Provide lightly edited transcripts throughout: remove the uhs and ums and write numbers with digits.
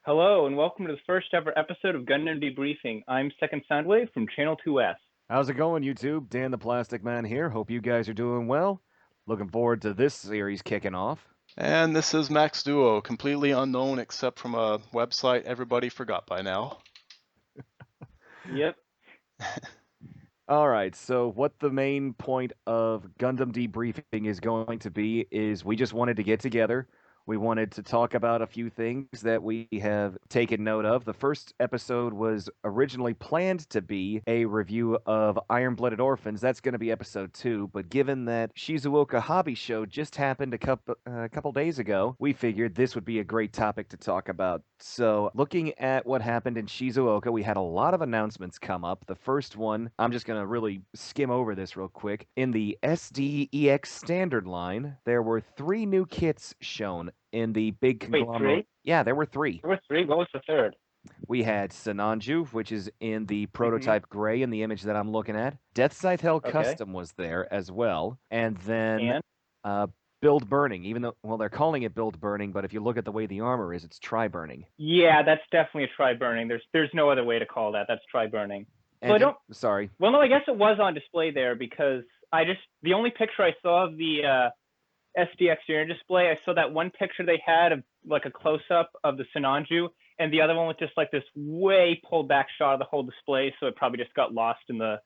Hello and welcome to the first ever episode of Gundam Debriefing. I'm Second Soundwave from Channel 2S. How's it going, YouTube? Dan the Plastic Man here. Hope you guys are doing well. Looking forward to this series kicking off. And this is Maxduo, completely unknown except from a website everybody forgot by now. Yep. All right, so what the main point of Gundam Debriefing is going to be is we just wanted to get together. We wanted to talk about a few things that we have taken note of. The first episode was originally planned to be a review of Iron-Blooded Orphans. That's going to be episode 2, but given that Shizuoka Hobby Show just happened a couple days ago, we figured this would be a great topic to talk about. So, looking at what happened in Shizuoka, we had a lot of announcements come up. The first one, I'm just going to really skim over this real quick. In the SDEX standard line, there were 3 new kits shown in the big Wait, conglomerate. three? Yeah, there were 3. There were three? What was the third? We had Sananju, which is in the Mm-hmm. prototype gray in the image that I'm looking at. Death Scythe Hell Okay. Custom was there as well. And then And? uh, Build Burning, even though, well, they're calling it Build Burning, but if you look at the way the armor is, it's Tri Burning. Yeah, that's definitely a tri-burning. There's no other way to call that. That's tri-burning. So I don't... Sorry. Well, no, I guess it was on display there because the only picture I saw of the SDX unit display, I saw that one picture they had of like a close-up of the Sinanju, and the other one was just like this way pulled back shot of the whole display, so it probably just got lost in the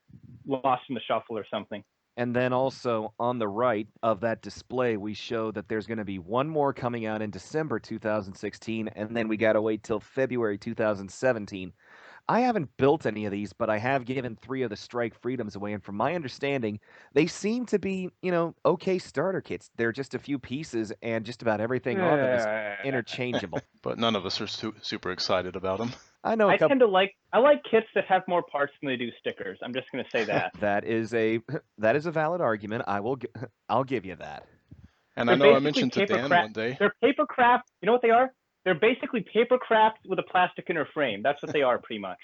shuffle or something. And then also on the right of that display, we show that there's going to be one more coming out in December 2016, and then we got to wait till February 2017. I haven't built any of these, but I have given 3 of the Strike Freedoms away, and from my understanding, they seem to be, okay starter kits. They're just a few pieces, and just about everything on them is interchangeable. But none of us are super excited about them. I know a I couple. tend to I like kits that have more parts than they do stickers. I'm just going to say that. That is a valid argument. I'll give you that. And They're I know I basically mentioned to paper Dan craft. one day. They're paper craft. You know what they are? They're basically paper craft with a plastic inner frame. That's what they are, pretty much.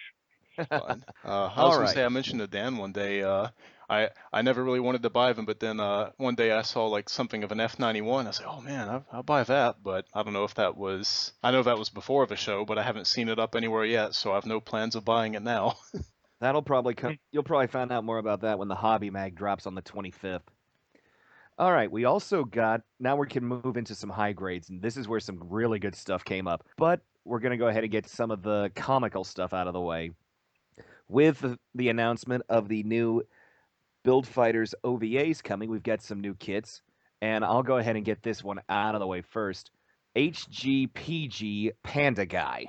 Fine. I was gonna say I mentioned to Dan one day. I never really wanted to buy them, but then one day I saw like something of an F91. I said, "Oh man, I'll buy that." But I don't know if that was. I know that was before the show, but I haven't seen it up anywhere yet, so I have no plans of buying it now. That'll probably come. You'll probably find out more about that when the Hobby Mag drops on the 25th. All right, we also got. Now we can move into some high grades, and this is where some really good stuff came up. But we're gonna go ahead and get some of the comical stuff out of the way. With the announcement of the new Build Fighters OVAs coming, we've got some new kits, and I'll go ahead and get this one out of the way first. HGPG Panda Guy.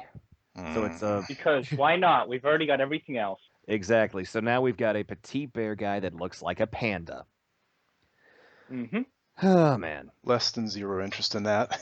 So it's a because why not? We've already got everything else. Exactly. So now we've got a petite bear guy that looks like a panda. Mm-hmm. Oh man. Less than zero interest in that.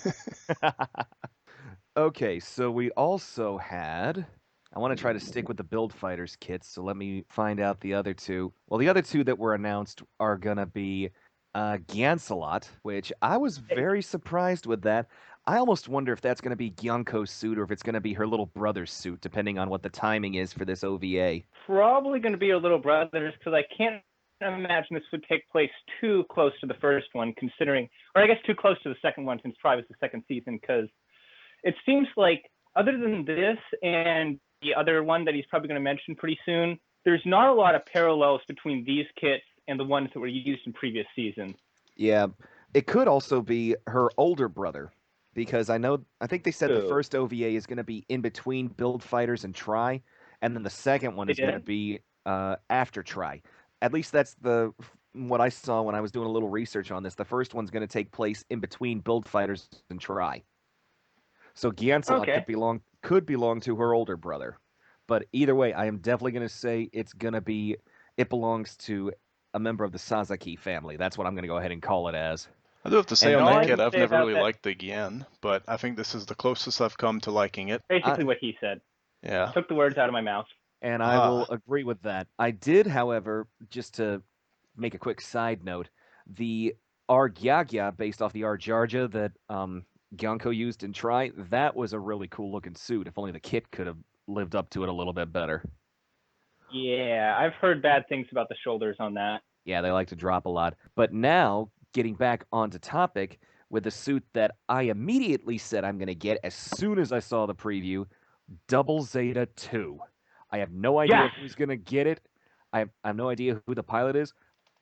Okay, so we also had. I want to try to stick with the Build Fighters kits, so let me find out the other 2. Well, the other 2 that were announced are gonna be Gyansalot, which I was very surprised with that. I almost wonder if that's going to be Gyanko's suit or if it's going to be her little brother's suit, depending on what the timing is for this OVA. Probably going to be her little brother's because I can't imagine this would take place too close to the first one, considering, or I guess too close to the second one since Try was the second season, because it seems like other than this and the other one that he's probably going to mention pretty soon, there's not a lot of parallels between these kits and the ones that were used in previous seasons. Yeah, it could also be her older brother, because I think they said the first OVA is going to be in between Build Fighters and Try, and then the second one is going to be after Try. At least that's what I saw when I was doing a little research on this. The first one's going to take place in between Build Fighters and Try. So Gyansalot could belong to her older brother. But either way, I am definitely going to say it belongs to a member of the Sasaki family. That's what I'm going to go ahead and call it as. I do have to say on that kit, I've never really liked the Gyan, but I think this is the closest I've come to liking it. Basically what he said. Yeah. Took the words out of my mouth. And I will agree with that. I did, however, just to make a quick side note, the Argyagya, based off the Arjarja that Gyanko used in Try, that was a really cool looking suit. If only the kit could have lived up to it a little bit better. Yeah, I've heard bad things about the shoulders on that. Yeah, they like to drop a lot. But now, getting back onto topic, with a suit that I immediately said I'm going to get as soon as I saw the preview, Double Zeta 2. I have no idea Yes! who's going to get it. I have no idea who the pilot is,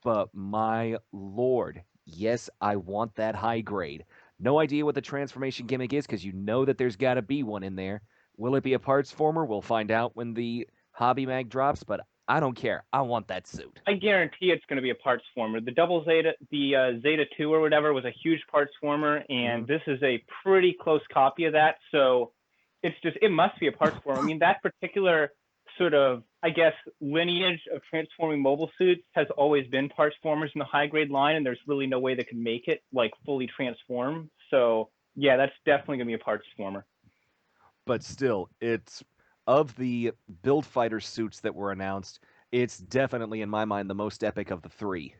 but my lord, yes, I want that high grade. No idea what the transformation gimmick is because you know that there's got to be one in there. Will it be a parts former? We'll find out when the hobby mag drops, but I don't care. I want that suit. I guarantee it's going to be a parts former. The Double Zeta, the Zeta 2 or whatever, was a huge parts former, and this is a pretty close copy of that. So it must be a parts former. I mean, that particular sort of, I guess, lineage of transforming mobile suits has always been parts formers in the high grade line, and there's really no way they can make it like fully transform. So yeah, that's definitely going to be a parts former. But still, it's of the Build Fighter suits that were announced, it's definitely, in my mind, the most epic of the three.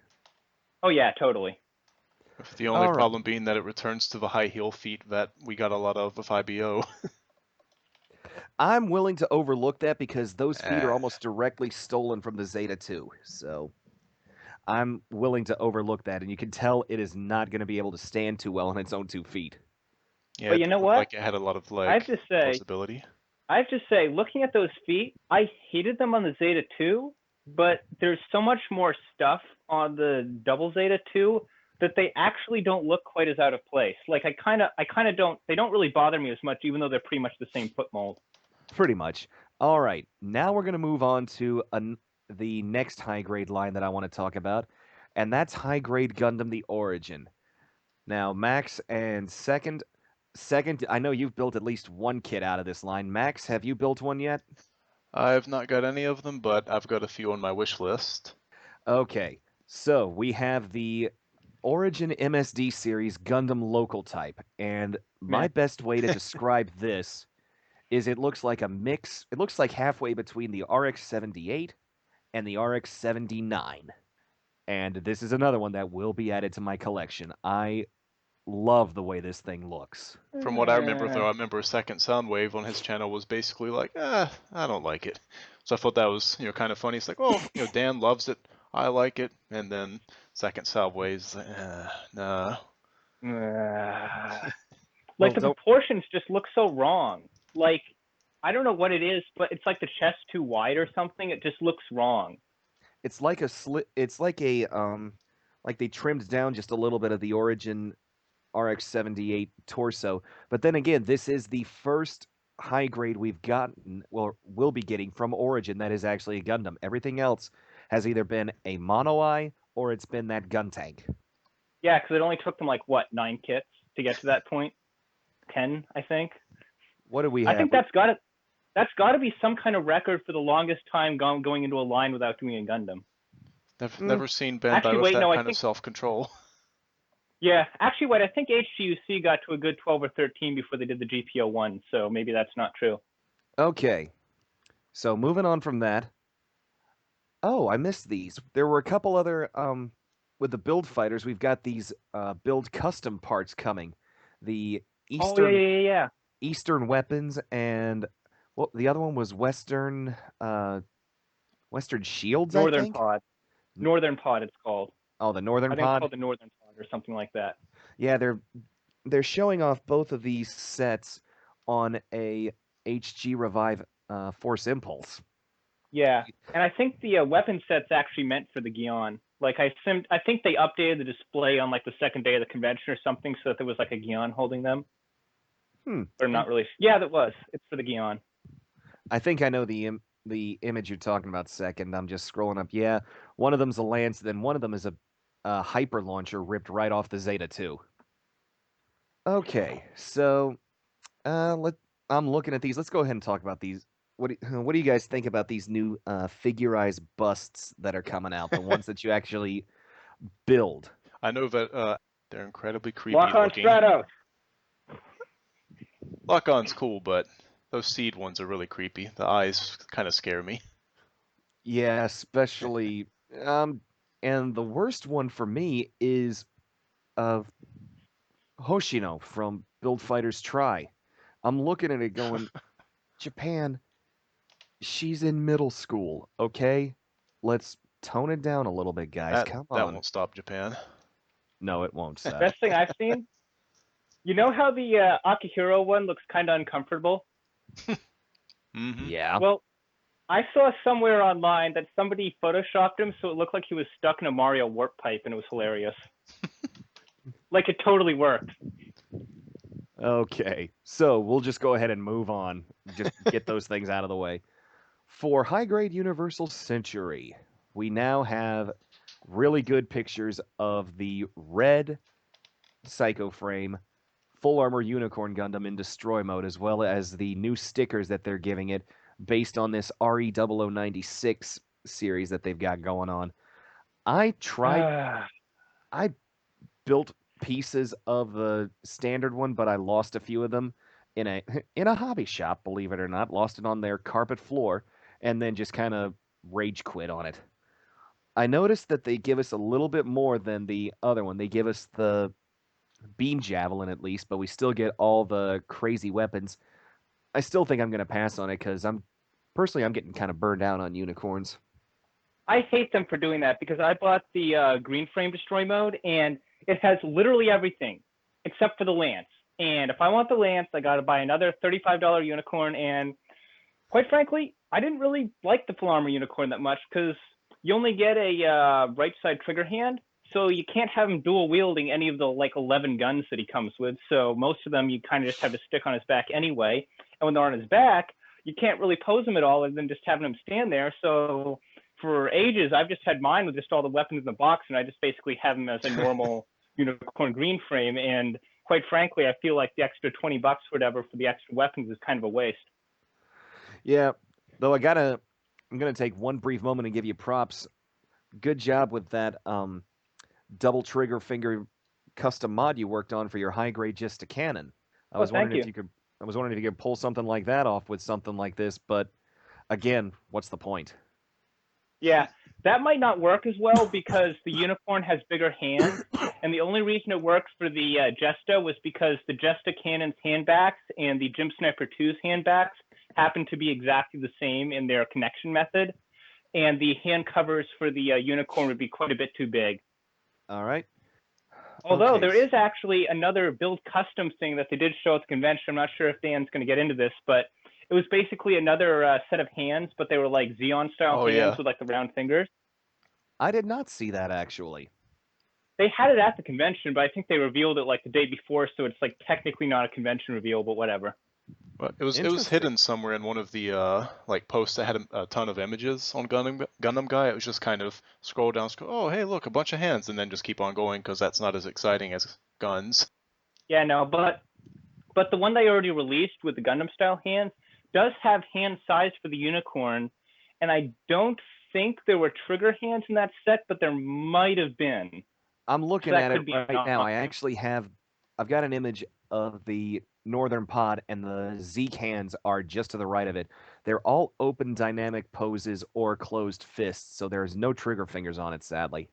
Oh yeah, totally. The only problem being that it returns to the high heel feet that we got a lot of with IBO. I'm willing to overlook that because those feet are almost directly stolen from the Zeta 2. So I'm willing to overlook that, and you can tell it is not going to be able to stand too well on its own 2 feet. Yeah, but you know what? Like it had a lot of possibility. I have to say, looking at those feet, I hated them on the Zeta 2, but there's so much more stuff on the Double Zeta 2 that they actually don't look quite as out of place. Like I kind of don't. They don't really bother me as much, even though they're pretty much the same foot mold. Pretty much. All right, now we're going to move on to the next high grade line that I want to talk about, and that's high grade Gundam: The Origin. Now, Max and second, I know you've built at least one kit out of this line. Max, have you built one yet? I've not got any of them, but I've got a few on my wish list. Okay, so we have the Origin MSD series Gundam local type, and my best way to describe this is it looks like a mix. It looks like halfway between the RX-78 and the RX-79. And this is another one that will be added to my collection. I love the way this thing looks. From what I remember, though, I remember Second Soundwave on his channel was basically like, I don't like it. So I thought that was, kind of funny. It's like, oh, Dan loves it, I like it, and then Second Soundwave's like, nah. Like the proportions just look so wrong. Like I don't know what it is, but it's like the chest too wide or something. It just looks wrong. It's like a It's like a like they trimmed down just a little bit of the Origin RX-78 torso. But then again, this is the first high grade we've gotten, well, will be getting from Origin that is actually a Gundam. Everything else has either been a mono eye or it's been that gun tank. Yeah, because it only took them like what 9 kits to get to that point. 10, I think. What do we have? I think that's got to be some kind of record for the longest time going into a line without doing a Gundam. Never seen Bandai with that kind of self-control. Yeah, actually, I think HGUC got to a good 12 or 13 before they did the GPO 1, so maybe that's not true. Okay, so moving on from that. Oh, I missed these. There were a couple other, with the build fighters, we've got these build custom parts coming. The Eastern, Eastern weapons and, well, the other one was Western Shields, Northern I think? Pod. Northern Pod, it's called. Oh, the Northern Pod? I think it's called the Northern Pod or something like that. Yeah, they're showing off both of these sets on a HG Revive Force Impulse. Yeah, and I think the weapon set's actually meant for the Gion. Like I think they updated the display on like the second day of the convention or something, so that there was like a Gion holding them. Or not really. Yeah, that was. It's for the Gion. I think I know the image you're talking about. Second, I'm just scrolling up. Yeah, one of them's a Lance, then one of them is a hyper launcher ripped right off the Zeta 2. Okay, so I'm looking at these. Let's go ahead and talk about these. What do you guys think about these new figurized busts that are coming out? The ones that you actually build. I know that they're incredibly creepy Lock-on looking. Stratos. Lock-on's cool, but those seed ones are really creepy. The eyes kind of scare me. Yeah, especially and the worst one for me is Hoshino from Build Fighters Try. I'm looking at it going, Japan, she's in middle school, okay? Let's tone it down a little bit, guys. Come on. That won't stop Japan. No, it won't. Best thing I've seen You know how the Akihiro one looks kind of uncomfortable? Yeah. Well, I saw somewhere online that somebody photoshopped him so it looked like he was stuck in a Mario warp pipe, and it was hilarious. Like, it totally worked. Okay, so we'll just go ahead and move on. Just get those things out of the way. For high-grade Universal Century, we now have really good pictures of the red Psycho Frame Full Armor Unicorn Gundam in Destroy Mode, as well as the new stickers that they're giving it based on this RE0096 series that they've got going on. I built pieces of the standard one, but I lost a few of them in a hobby shop, believe it or not. Lost it on their carpet floor, and then just kind of rage quit on it. I noticed that they give us a little bit more than the other one. They give us the beam javelin at least, but we still get all the crazy weapons. I still think I'm going to pass on it because I'm getting kind of burned out on unicorns. I hate them for doing that because I bought the green frame destroy mode, and it has literally everything except for the lance. And if I want the lance, I got to buy another $35 unicorn. And quite frankly, I didn't really like the full armor unicorn that much because you only get a right side trigger hand, so you can't have him dual wielding any of the like 11 guns that he comes with. So most of them you kind of just have to stick on his back anyway. And when they're on his back, you can't really pose him at all other than just having him stand there. So for ages, I've just had mine with just all the weapons in the box, and I just basically have him as a normal unicorn green frame. And quite frankly, I feel like the extra $20 or whatever for the extra weapons is kind of a waste. Yeah, though I'm gonna take one brief moment and give you props. Good job with that double trigger finger custom mod you worked on for your high grade just a cannon. I was wondering if you could pull something like that off with something like this, but again, what's the point? Yeah, that might not work as well because the unicorn has bigger hands, and the only reason it works for the Jesta was because the Jesta cannon's handbacks and the Gym Sniper 2's handbacks happen to be exactly the same in their connection method, and the hand covers for the unicorn would be quite a bit too big. All right. Although Okay. there is actually another build custom thing that they did show at the convention. I'm not sure if Dan's going to get into this, but it was basically another set of hands, but they were like Xeon style hands with like the round fingers. I did not see that actually. They had it at the convention, but I think they revealed it like the day before, so it's like technically not a convention reveal, but whatever. Well, it was hidden somewhere in one of the like posts that had a ton of images on Gundam Guy. It was just kind of scroll down, oh hey look, a bunch of hands, and then just keep on going because that's not as exciting as guns. Yeah, no, but the one they already released with the Gundam style hands does have hand size for the unicorn, and I don't think there were trigger hands in that set, but there might have been. I'm looking at it right now. I've got an image of the Northern Pod, and the Zeke hands are just to the right of it. They're all open dynamic poses or closed fists, so there's no trigger fingers on it, sadly.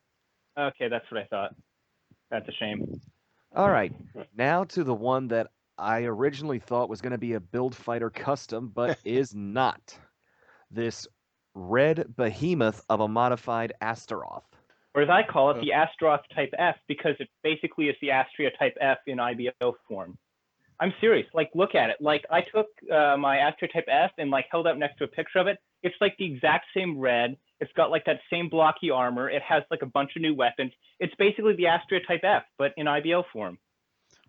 Okay, that's what I thought. That's a shame. All right, now to the one that I originally thought was going to be a Build Fighter custom, but is not. This red behemoth of a modified Astaroth. Or as I call it, the Astaroth Type F, because it basically is the Astria Type F in IBO form. I'm serious. Like, look at it. Like, I took my Astria Type F and like held up next to a picture of it. It's like the exact same red. It's got like that same blocky armor. It has like a bunch of new weapons. It's basically the Astria Type F, but in IBO form.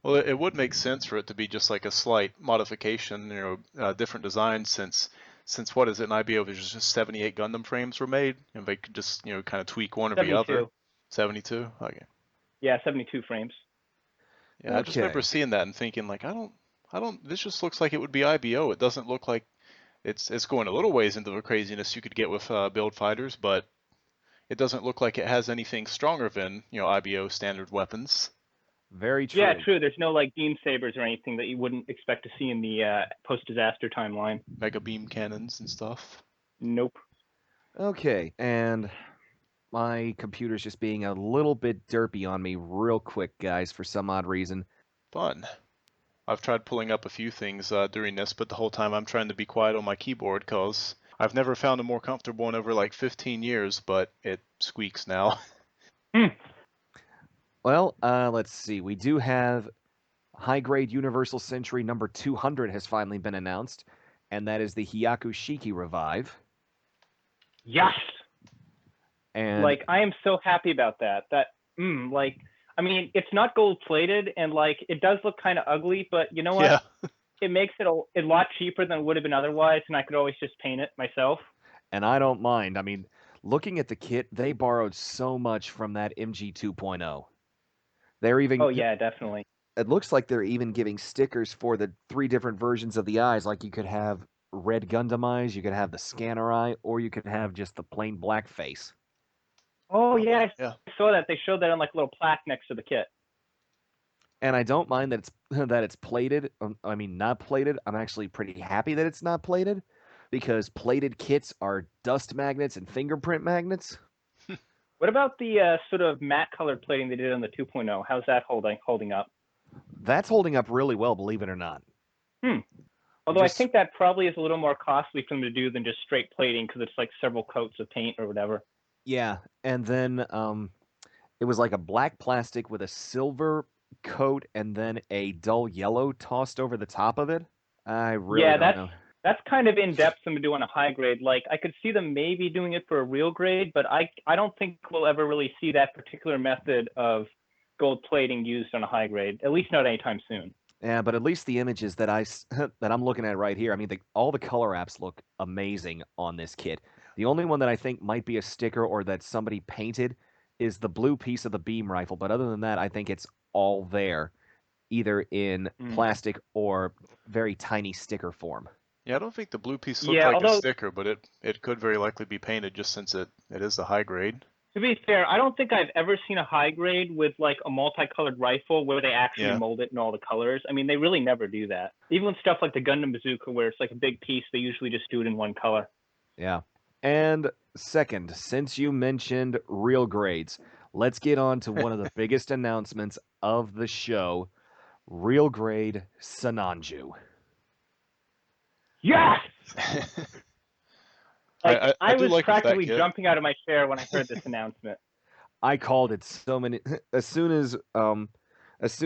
Well, it would make sense for it to be just like a slight modification, different design since what is it in IBO? There's just 78 Gundam frames were made, and they could just kind of tweak one or the other. 72. Okay. Yeah, 72 frames. Yeah, okay. I just remember seeing that and thinking like, I don't. This just looks like it would be IBO. It doesn't look like it's going a little ways into the craziness you could get with build fighters, but it doesn't look like it has anything stronger than IBO standard weapons. Very true. Yeah, true. There's no like beam sabers or anything that you wouldn't expect to see in the post-disaster timeline. Mega beam cannons and stuff. Nope. Okay, and my computer's just being a little bit derpy on me real quick, guys, for some odd reason. Fun. I've tried pulling up a few things during this, but the whole time I'm trying to be quiet on my keyboard because I've never found a more comfortable one over like 15 years, but it squeaks now. Well, let's see. We do have high-grade Universal Century number 200 has finally been announced, and that is the Hyakushiki Revive. Yes! And like, I am so happy about that. Like, I mean, it's not gold-plated, and, like, it does look kind of ugly, but you know what? Yeah. It makes it a lot cheaper than it would have been otherwise, and I could always just paint it myself. And I don't mind. I mean, looking at the kit, they borrowed so much from that MG 2.0. They're even. Oh, yeah, definitely. It looks like they're even giving stickers for the 3 different versions of the eyes. Like you could have red Gundam eyes, you could have the scanner eye, or you could have just the plain black face. Oh, yeah, Yeah. I saw that. They showed that on, like, a little plaque next to the kit. And I don't mind that it's that it's plated. I mean, not plated. I'm actually pretty happy that it's not plated, because plated kits are dust magnets and fingerprint magnets. What about the sort of matte colored plating they did on the 2.0? How's that holding up? That's holding up really well, believe it or not. Although I think that probably is a little more costly for them to do than just straight plating, because it's like several coats of paint or whatever. Yeah, and then it was like a black plastic with a silver coat and then a dull yellow tossed over the top of it. I really don't know. That's kind of in-depth them to do on a high grade. Like, I could see them maybe doing it for a real grade, but I don't think we'll ever really see that particular method of gold plating used on a high grade, at least not anytime soon. Yeah, but at least the images that I'm looking at right here, I mean, all the color apps look amazing on this kit. The only one that I think might be a sticker or that somebody painted is the blue piece of the beam rifle, but other than that, I think it's all there, either in plastic or very tiny sticker form. Yeah, I don't think the blue piece looked like a sticker, but it could very likely be painted just since it is the high grade. To be fair, I don't think I've ever seen a high grade with like a multicolored rifle where they actually mold it in all the colors. I mean, they really never do that. Even with stuff like the Gundam Bazooka where it's like a big piece, they usually just do it in one color. Yeah. And second, since you mentioned real grades, let's get on to one of the biggest announcements of the show, real grade Sananju. Yes! I was like practically jumping out of my chair when I heard this announcement. I called it so many. As soon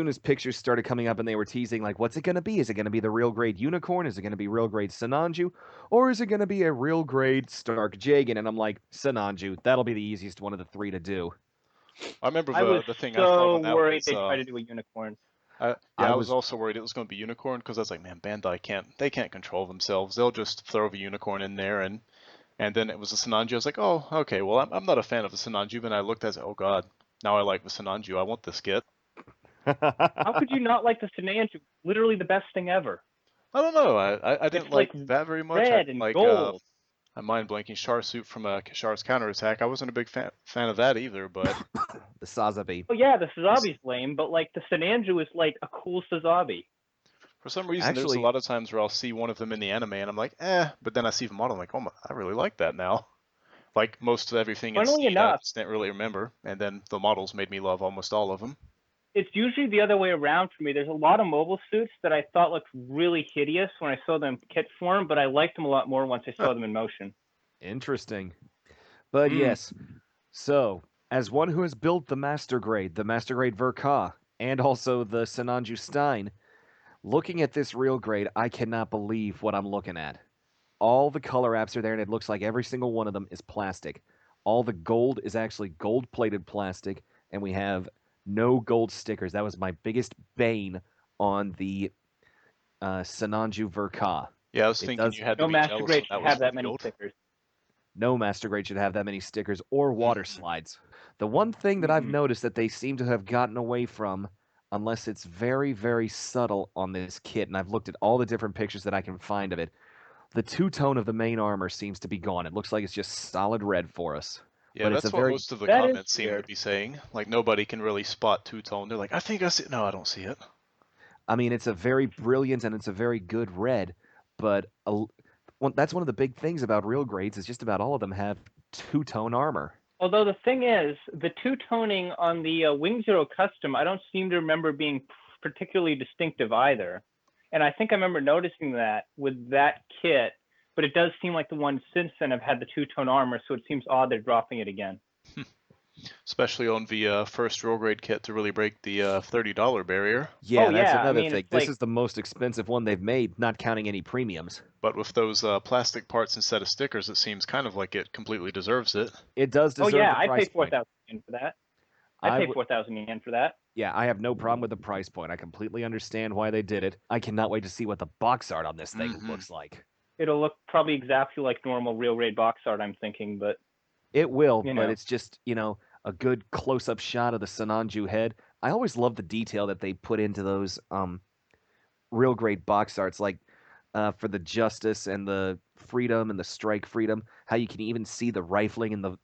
as pictures started coming up and they were teasing, like, what's it going to be? Is it going to be the real grade Unicorn? Is it going to be real grade Sananju? Or is it going to be a real grade Stark Jagan? And I'm like, Sananju. That'll be the easiest one of the 3 to do. I remember the thing so I thought on that worried was, they tried to do a Unicorn. I was also worried it was going to be Unicorn because I was like, man, Bandai can't control themselves. They'll just throw a Unicorn in there and then it was a Sananju. I was like, oh, okay, well, I'm not a fan of the Sananju, but I looked at it, oh god, now I like the Sananju. I want this kit. How could you not like the Sananju? Literally the best thing ever. I don't know. I didn't like that very much. Red and gold. I mind blanking Char suit from Char's counterattack. I wasn't a big fan of that either, but the Sazabi. Oh yeah, the Sazabi's lame, but like the Sananju is like a cool Sazabi. For some reason, there's a lot of times where I'll see one of them in the anime and I'm like, but then I see the model, I'm like, oh, I really like that now. Like most of everything in Steam, I just didn't really remember, and then the models made me love almost all of them. It's usually the other way around for me. There's a lot of mobile suits that I thought looked really hideous when I saw them in kit form, but I liked them a lot more once I saw them in motion. Interesting. But yes, so as one who has built the Master Grade Verka, and also the Sananju Stein, looking at this real grade, I cannot believe what I'm looking at. All the color apps are there, and it looks like every single one of them is plastic. All the gold is actually gold-plated plastic, and we have no gold stickers. That was my biggest bane on the Sananju Verka. Yeah, I was thinking you had to be jealous. No Master Grade should have that many stickers. No Master Grade should have that many stickers or water slides. The one thing that I've noticed that they seem to have gotten away from, unless it's very, very subtle on this kit, and I've looked at all the different pictures that I can find of it, the two-tone of the main armor seems to be gone. It looks like it's just solid red for us. Yeah, but that's what most of the comments seem to be saying. Like, nobody can really spot two-tone. They're like, I think I see it. No, I don't see it. I mean, it's a very brilliant and it's a very good red, but that's one of the big things about real grades is just about all of them have two-tone armor. Although the thing is, the two-toning on the Wing Zero Custom, I don't seem to remember being particularly distinctive either. And I think I remember noticing that with that kit, but it does seem like the ones since then have had the two-tone armor, so it seems odd they're dropping it again. especially on the first real grade kit to really break the $30 barrier. Yeah, that's yeah. I another mean, thing. it's This like, is the most expensive one they've made, not counting any premiums. But with those plastic parts instead of stickers, it seems kind of like it completely deserves it. It does oh deserve yeah, the I'd pay price point. 4,000 yen for that. I'd I pay would, 4,000 yen for that. yeah, I have no problem with the price point. I completely understand why they did it. I cannot wait to see what the box art on this thing looks like. It'll look probably exactly like normal real raid box art, I'm thinking, but It will, you but know. it's just, a good close-up shot of the Sananju head. I always love the detail that they put into those real great box arts, like for the Justice and the Freedom and the Strike Freedom, how you can even see the rifling in the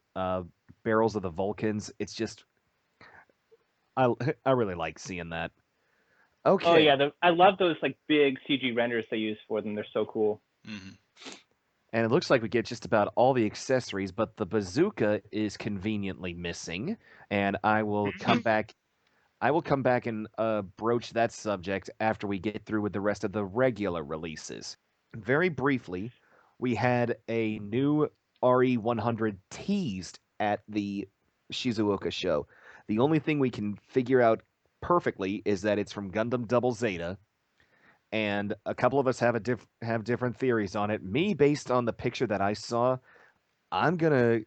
barrels of the Vulcans. It's just, I really like seeing that. Okay. Oh yeah, I love those like big CG renders they use for them. They're so cool. And it looks like we get just about all the accessories, but the bazooka is conveniently missing. And I will come back. I will come back and broach that subject after we get through with the rest of the regular releases. Very briefly, we had a new RE100 teased at the Shizuoka show. The only thing we can figure out perfectly is that it's from Gundam Double Zeta, and a couple of us have different theories on it. Me, based on the picture that I saw, I'm gonna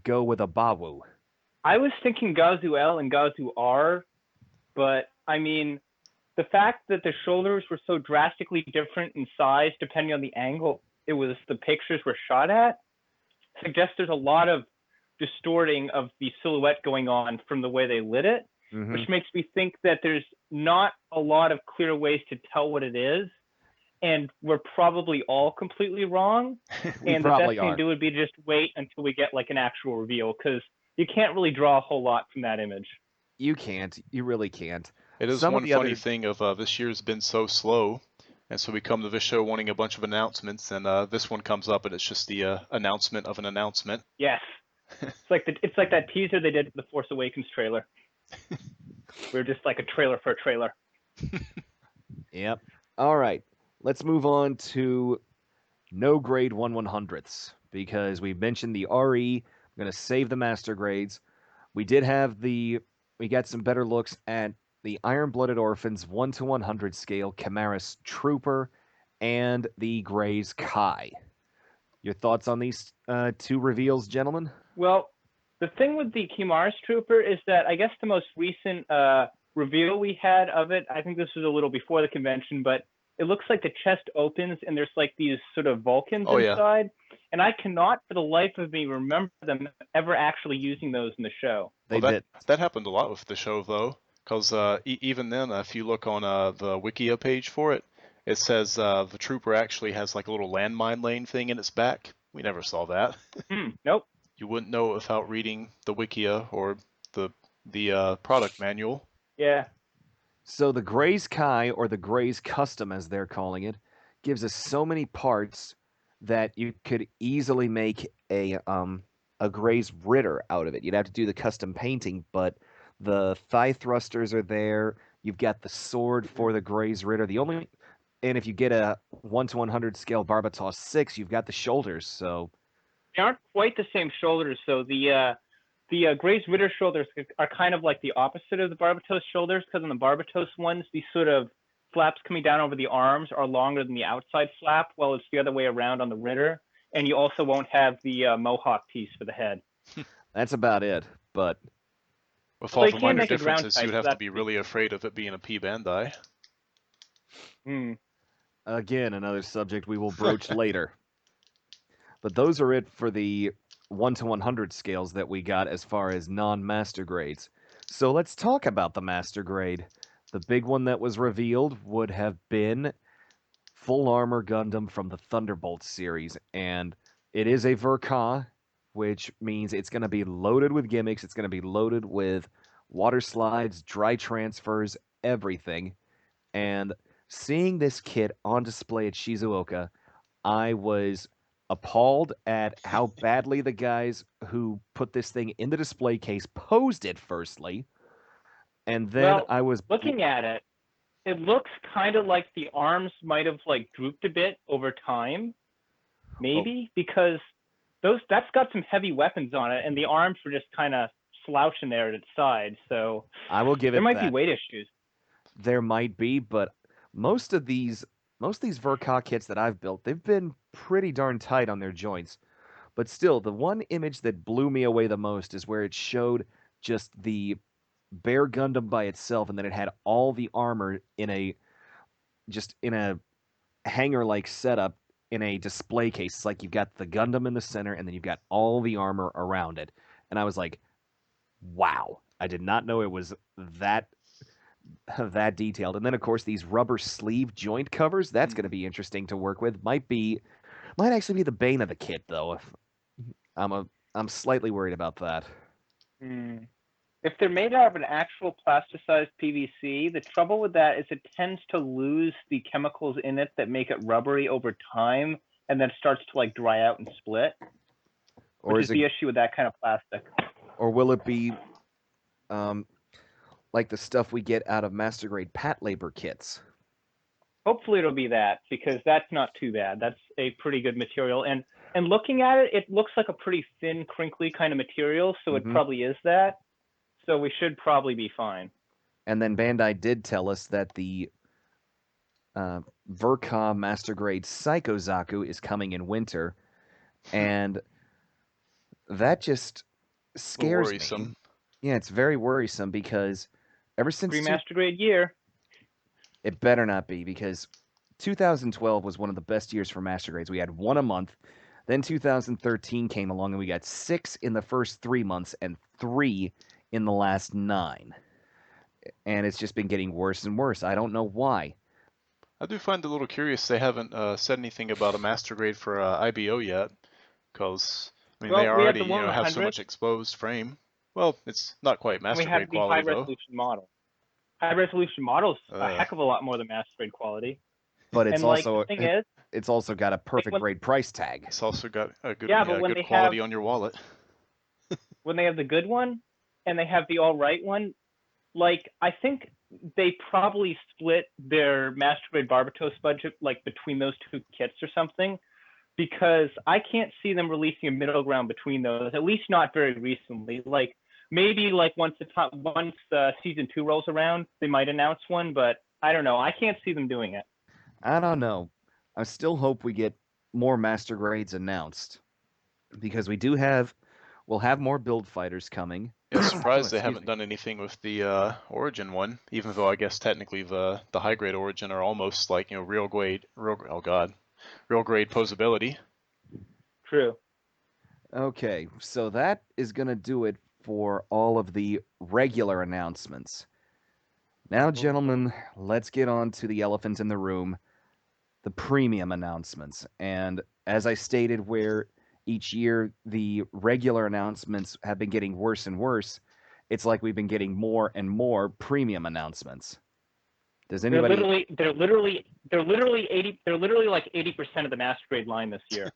go with a Bawu. I was thinking Gazu L and Gazu R, but I mean, the fact that the shoulders were so drastically different in size depending on the angle the pictures were shot at suggests there's a lot of distorting of the silhouette going on from the way they lit it, which makes me think that there's not a lot of clear ways to tell what it is, and we're probably all completely wrong. And the best thing to do would be just wait until we get like an actual reveal, because you can't really draw a whole lot from that image. You can't. You really can't. It is one funny thing of this year's been so slow, and so we come to this show wanting a bunch of announcements, and this one comes up and it's just the announcement of an announcement. Yes, it's like that teaser they did for the Force Awakens trailer. We're just like a trailer for a trailer. Yep. All right. Let's move on to no grade 1/100ths, because we mentioned the RE. I'm going to save the master grades. We got some better looks at the Iron-Blooded Orphans 1/100 scale Chimaris Trooper and the Grey's Kai. Your thoughts on these two reveals, gentlemen? Well, the thing with the Chimaris Trooper is that I guess the most recent reveal we had of it, I think this was a little before the convention, but it looks like the chest opens and there's like these sort of Vulcans inside. Yeah. And I cannot for the life of me remember them ever actually using those in the show. That happened a lot with the show, though, because even then, if you look on the Wikia page for it, it says the Trooper actually has like a little landmine lane thing in its back. We never saw that. Nope. You wouldn't know it without reading the Wikia or the product manual. Yeah. So the Grey's Kai, or the Grey's Custom as they're calling it, gives us so many parts that you could easily make a Grey's Ritter out of it. You'd have to do the custom painting, but the thigh thrusters are there. You've got the sword for the Grey's Ritter. And if you get a 1/100 scale Barbatos 6, you've got the shoulders. So they aren't quite the same shoulders. So the Grey's Ritter shoulders are kind of like the opposite of the Barbatos shoulders, because on the Barbatos ones, these sort of flaps coming down over the arms are longer than the outside flap, while it's the other way around on the Ritter. And you also won't have the mohawk piece for the head. That's about it, but with all the minor differences, you'd have to be really afraid of it being a P Bandai. Again, another subject we will broach later. But those are it for the 1/100 scales that we got as far as non-master grades. So let's talk about the master grade. The big one that was revealed would have been Full Armor Gundam from the Thunderbolt series, and it is a Verka, which means it's going to be loaded with gimmicks. It's going to be loaded with water slides, dry transfers, everything. And seeing this kit on display at Shizuoka, I was appalled at how badly the guys who put this thing in the display case posed it, firstly. And then I was looking at it. It looks kind of like the arms might have like drooped a bit over time, maybe, because that's got some heavy weapons on it, and the arms were just kind of slouch in there at its side. So I will give it there might that. be weight issues. There might be, but most of these Verka kits that I've built, they've been pretty darn tight on their joints. But still, the one image that blew me away the most is where it showed just the bare Gundam by itself, and then it had all the armor in a hanger-like setup in a display case. It's like you've got the Gundam in the center, and then you've got all the armor around it. And I was like, wow, I did not know it was that detailed. And then, of course, these rubber sleeve joint covers, that's going to be interesting to work with. Might actually be the bane of the kit, though. I'm slightly worried about that. If they're made out of an actual plasticized PVC, the trouble with that is it tends to lose the chemicals in it that make it rubbery over time, and then starts to like dry out and split. Which is the issue with that kind of plastic. Or will it be like the stuff we get out of master grade pat labor kits? Hopefully it'll be that, because that's not too bad. That's a pretty good material. And looking at it, it looks like a pretty thin, crinkly kind of material, so it probably is that. So we should probably be fine. And then Bandai did tell us that the Verka Master Grade Psycho Zaku is coming in winter, and that just scares me. Yeah, it's very worrisome because ever since Master Grade year, it better not be, because 2012 was one of the best years for Master Grades. We had one a month. Then 2013 came along, and we got 6 in the first 3 months and 3 in the last 9. And it's just been getting worse and worse. I don't know why. I do find it a little curious they haven't said anything about a master grade for IBO yet, because I mean they already have so much exposed frame. Well, it's not quite master grade quality though. High-resolution model. High-resolution model's a heck of a lot more than master grade quality. But it's it's also got a perfect grade price tag. It's also got a good good quality on your wallet. When they have the good one and they have the all right one, like I think they probably split their master grade Barbatos budget like between those two kits or something, because I can't see them releasing a middle ground between those, at least not very recently. Like maybe like once season 2 rolls around, they might announce one, but I don't know. I can't see them doing it. I don't know. I still hope we get more master grades announced, because we'll have more build fighters coming. Yeah, surprised they haven't done anything with the Origin one, even though I guess technically the high grade Origin are almost like real grade posability. True. Okay, so that is gonna do it for all of the regular announcements. Now, gentlemen, let's get on to the elephant in the room, the premium announcements. And as I stated, where each year the regular announcements have been getting worse and worse, it's like we've been getting more and more premium announcements. Does anybody? They're literally like 80% of the master grade line this year.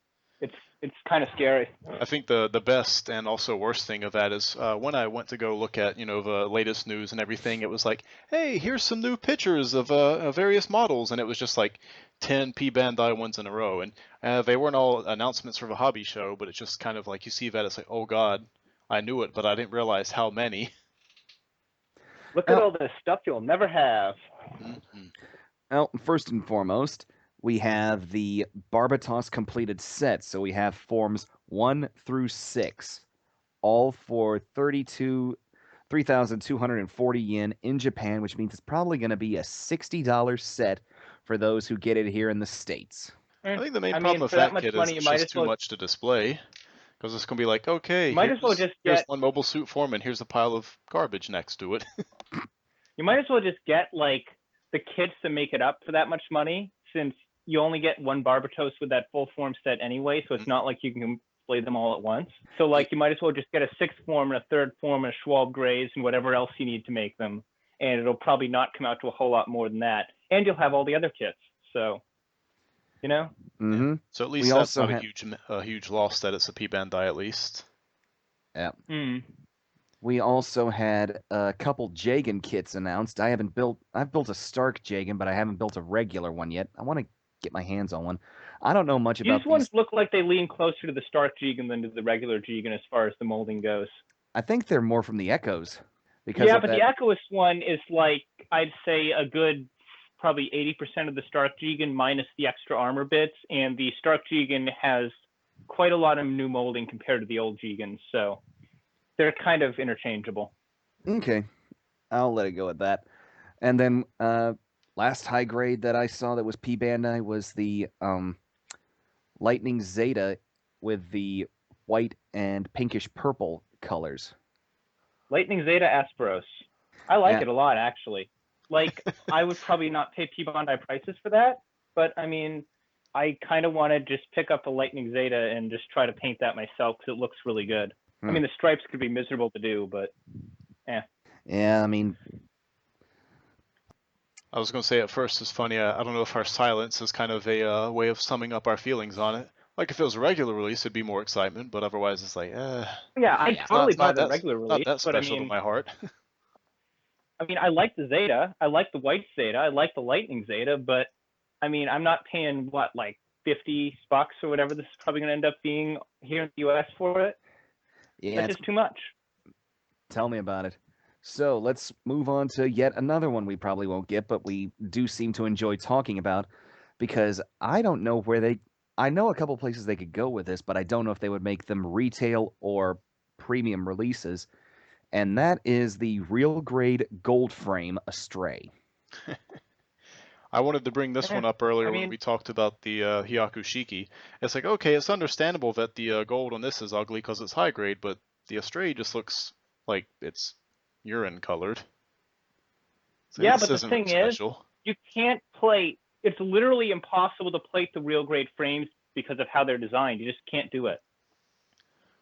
It's kind of scary. I think the best and also worst thing of that is when I went to go look at the latest news and everything, it was like, hey, here's some new pictures of various models, and it was just like 10 P Bandai ones in a row, and they weren't all announcements for the hobby show, but it's just kind of like you see that it's like, oh god, I knew it, but I didn't realize how many. Look at all this stuff you'll never have. Mm-hmm. Well, first and foremost, we have the Barbatos completed set. So we have forms 1 through 6, all for 3,240 yen in Japan, which means it's probably going to be a $60 set for those who get it here in the States. I think the main problem with that kit is it's just too much to display. Because it's going to be like, okay, here's one mobile suit form, and here's a pile of garbage next to it. You might as well just get like the kits to make it up for that much money, since you only get one Barbatos with that full form set anyway, so it's not like you can display them all at once. So like you might as well just get a 6th form and a 3rd form and a Schwalbe Greys and whatever else you need to make them, and it'll probably not come out to a whole lot more than that. And you'll have all the other kits, so Mm-hmm. So at least that's not a huge loss that it's a P Bandai at least. Yeah. We also had a couple Jagan kits announced. I've built a Stark Jagan, but I haven't built a regular one yet. I want to get my hands on one. I don't know much about these ones. Look like they lean closer to the Stark Jagan than to the regular Jagan as far as the molding goes. I think they're more from the Echoes. Because but the Echoist one is like, I'd say a good probably 80% of the Stark Jigen minus the extra armor bits, and the Stark Jigen has quite a lot of new molding compared to the old Jigen, so they're kind of interchangeable. Okay, I'll let it go at that. And then last high grade that I saw that was P Bandai was the Lightning Zeta with the white and pinkish purple colors. Lightning Zeta Asperos. I like it a lot, actually. Like, I would probably not pay P Bandai prices for that, but I mean, I kind of want to just pick up a Lightning Zeta and just try to paint that myself because it looks really good. I mean, the stripes could be miserable to do, but yeah, I mean, I was going to say at first it's funny. I don't know if our silence is kind of a way of summing up our feelings on it. Like if it was a regular release, it'd be more excitement, but otherwise it's like, yeah, I totally buy the regular release. Not that special to my heart. I mean, I like the Zeta, I like the white Zeta, I like the Lightning Zeta, but I mean, I'm not paying like $50 or whatever this is probably going to end up being here in the US for it. Yeah, that's just too much. Tell me about it. So let's move on to yet another one we probably won't get, but we do seem to enjoy talking about, because I don't know where I know a couple places they could go with this, but I don't know if they would make them retail or premium releases, and that is the real grade gold frame Astray. I wanted to bring this one up earlier when we talked about the Hyakushiki. It's like, okay, it's understandable that the gold on this is ugly because it's high grade, but the Astray just looks like it's urine colored. So yeah, but the thing is, you can't plate. It's literally impossible to plate the real grade frames because of how they're designed. You just can't do it.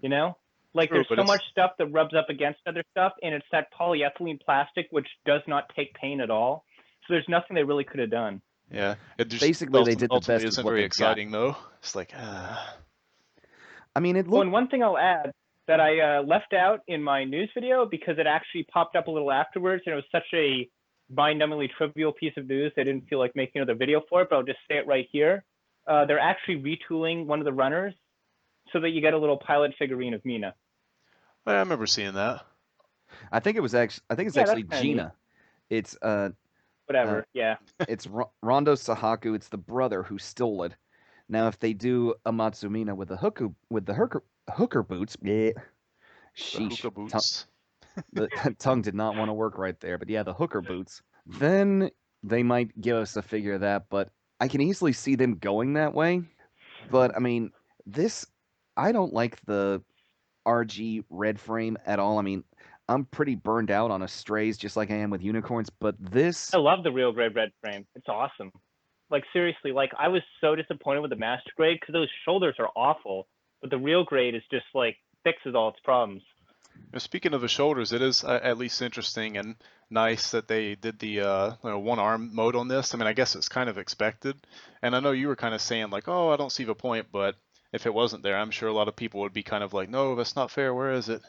You know? Like, there's so much stuff that rubs up against other stuff, and it's that polyethylene plastic which does not take paint at all. So there's nothing they really could have done. Yeah, it just basically they did the best. Isn't very exciting though. It's like, I mean, it looked. Oh, and one thing I'll add that I left out in my news video because it actually popped up a little afterwards, and it was such a mind-numbingly trivial piece of news, I didn't feel like making another video for it, but I'll just say it right here. They're actually retooling one of the runners so that you get a little pilot figurine of Mina. I remember seeing that. I think it's actually Gina. Neat. It's whatever. Yeah. It's Rondo Sahaku. It's the brother who stole it. Now, if they do a Matsumina with the hooker boots, sheesh. The tongue did not want to work right there, but yeah, the hooker boots. Then they might give us a figure of that, but I can easily see them going that way. But I mean, I don't like the RG red frame at all. I mean, I'm pretty burned out on Astrays, just like I am with unicorns, but this... I love the real grade red frame. It's awesome. Like, seriously, like, I was so disappointed with the master grade because those shoulders are awful, but the real grade is just, like, fixes all its problems. Speaking of the shoulders, it is at least interesting and nice that they did the one arm mode on this. I mean, I guess it's kind of expected. And I know you were kind of saying, like, oh, I don't see the point, but if it wasn't there, I'm sure a lot of people would be kind of like, no, that's not fair. Where is it?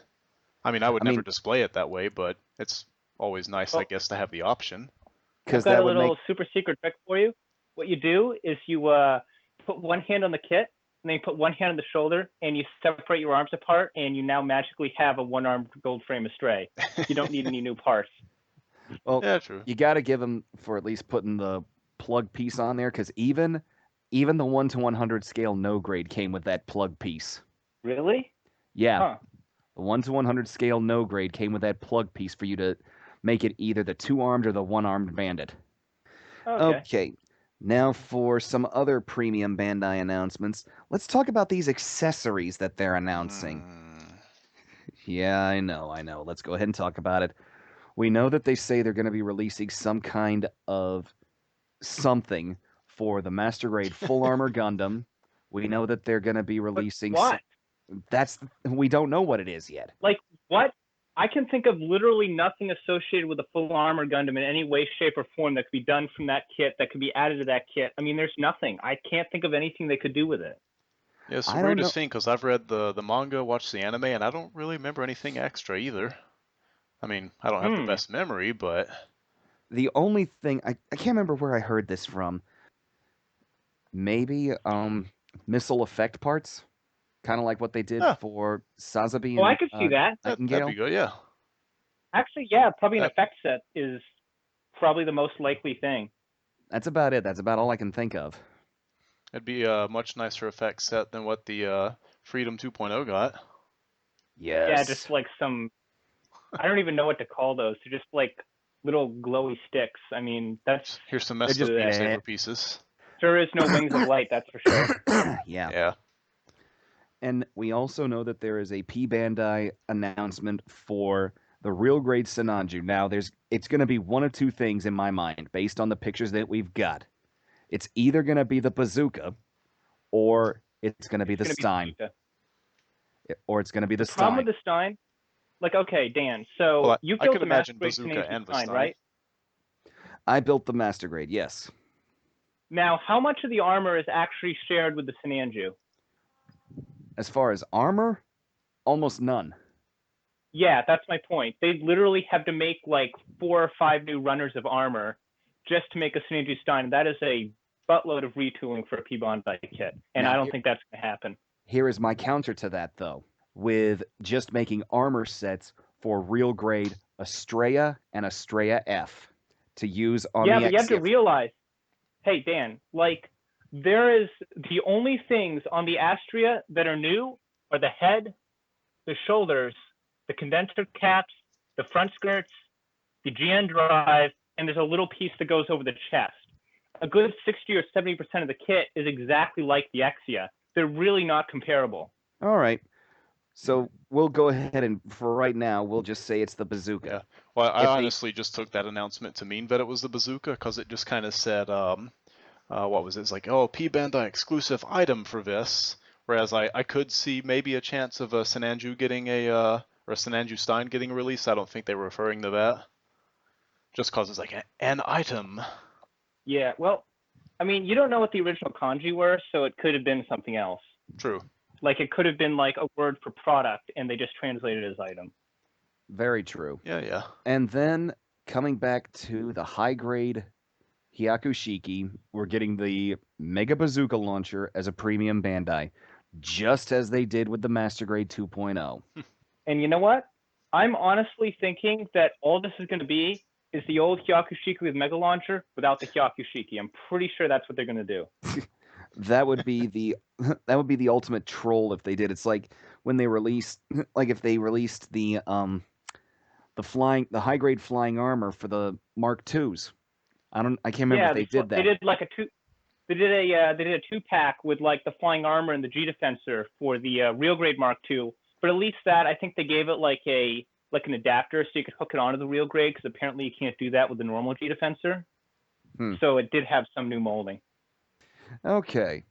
I mean, I would never display it that way, but it's always nice, I guess, to have the option. I've got a little super secret trick for you. What you do is you put one hand on the kit, and then you put one hand on the shoulder, and you separate your arms apart, and you now magically have a one-armed gold frame Astray. You don't need any new parts. Well, yeah, true. You got to give them for at least putting the plug piece on there, because even the 1/100 scale no grade came with that plug piece. Really? Yeah. Huh. The 1/100 scale no grade came with that plug piece for you to make it either the 2-armed or the 1-armed bandit. Okay. Now for some other premium Bandai announcements. Let's talk about these accessories that they're announcing. Yeah, I know. Let's go ahead and talk about it. We know that they say they're going to be releasing some kind of something for the Master Grade Full Armor Gundam. We know that they're going to be releasing... What? We don't know what it is yet. Like, what? I can think of literally nothing associated with a Full Armor Gundam in any way, shape, or form that could be done from that kit, that could be added to that kit. I mean, there's nothing. I can't think of anything they could do with it. Yeah, it's the weirdest thing, because I've read the manga, watched the anime, and I don't really remember anything extra either. I mean, I don't have the best memory, but... The only thing... I can't remember where I heard this from. Maybe missile effect parts? kind of like what they did Yeah. for Sazabi Oh, I and could see that. That'd Nightingale. be good. Yeah. Actually, yeah, probably an That- effect set is probably the most likely thing. That's about it. That's about all I can think of. It'd be a much nicer effect set than what the Freedom 2.0 got. Yes. Yeah, just like some, I don't even know what to call those. They're just like little glowy sticks. I mean, that's Here's some They're messed up just- Beat yeah. Saber pieces. sure is no wings of light, that's for sure. Yeah. Yeah. And we also know that there is a P Bandai announcement for the real grade Sinanju. Now, it's going to be one of two things in my mind, based on the pictures that we've got. It's either going to be the bazooka, or it's going to be the Stein, or it's going to be the The problem Stein. with the Stein, like, okay, Dan, so Well, you I built could the imagine Master Grade bazooka Sinanju and the Stein, Stein. right? I built the Master Grade, yes. Now, how much of the armor is actually shared with the Sinanju? As far as armor, almost none. Yeah, that's my point. They literally have to make like 4 or 5 new runners of armor just to make a Sinanju Stein. That is a buttload of retooling for a P Bandai kit, and Now, I don't think that's going to happen. Here is my counter to that, though, with just making armor sets for real grade Estrella and Estrella F to use on Yeah, the but you have to XF. realize, hey, Dan, like, there is the only things on the Astria that are new are the head, the shoulders, the condenser caps, the front skirts, the GN drive, and there's a little piece that goes over the chest. A good 60 or 70% of the kit is exactly like the Exia. They're really not comparable. All right. So we'll go ahead and, for right now, we'll just say it's the bazooka. Yeah. Well, I If they- honestly just took that announcement to mean that it was the bazooka because it just kind of said, what was it? It's like, oh, P Bandai exclusive item for this. Whereas I could see maybe a chance of a Sinanju getting or a Sinanju Stein getting a release. I don't think they were referring to that. Just because it's like an item. Yeah, well, I mean, you don't know what the original kanji were, so it could have been something else. True. Like, it could have been like a word for product, and they just translated it as item. Very true. Yeah. And then coming back to the high grade Hyakushiki, we're getting the Mega Bazooka launcher as a premium Bandai, just as they did with the Master Grade 2.0. And you know what? I'm honestly thinking that all this is going to be is the old Hyakushiki with Mega Launcher without the Hyakushiki. I'm pretty sure that's what they're going to do. That would be the ultimate troll if they did. It's like when they released, like if they released the high grade flying armor for the Mark IIs. I can't remember if they did that. They did like they did a 2-pack with like the flying armor and the G Defensor for the real grade Mark II. But at least that, I think they gave it like an adapter so you could hook it onto the real grade, because apparently you can't do that with the normal G Defensor. So it did have some new molding. Okay.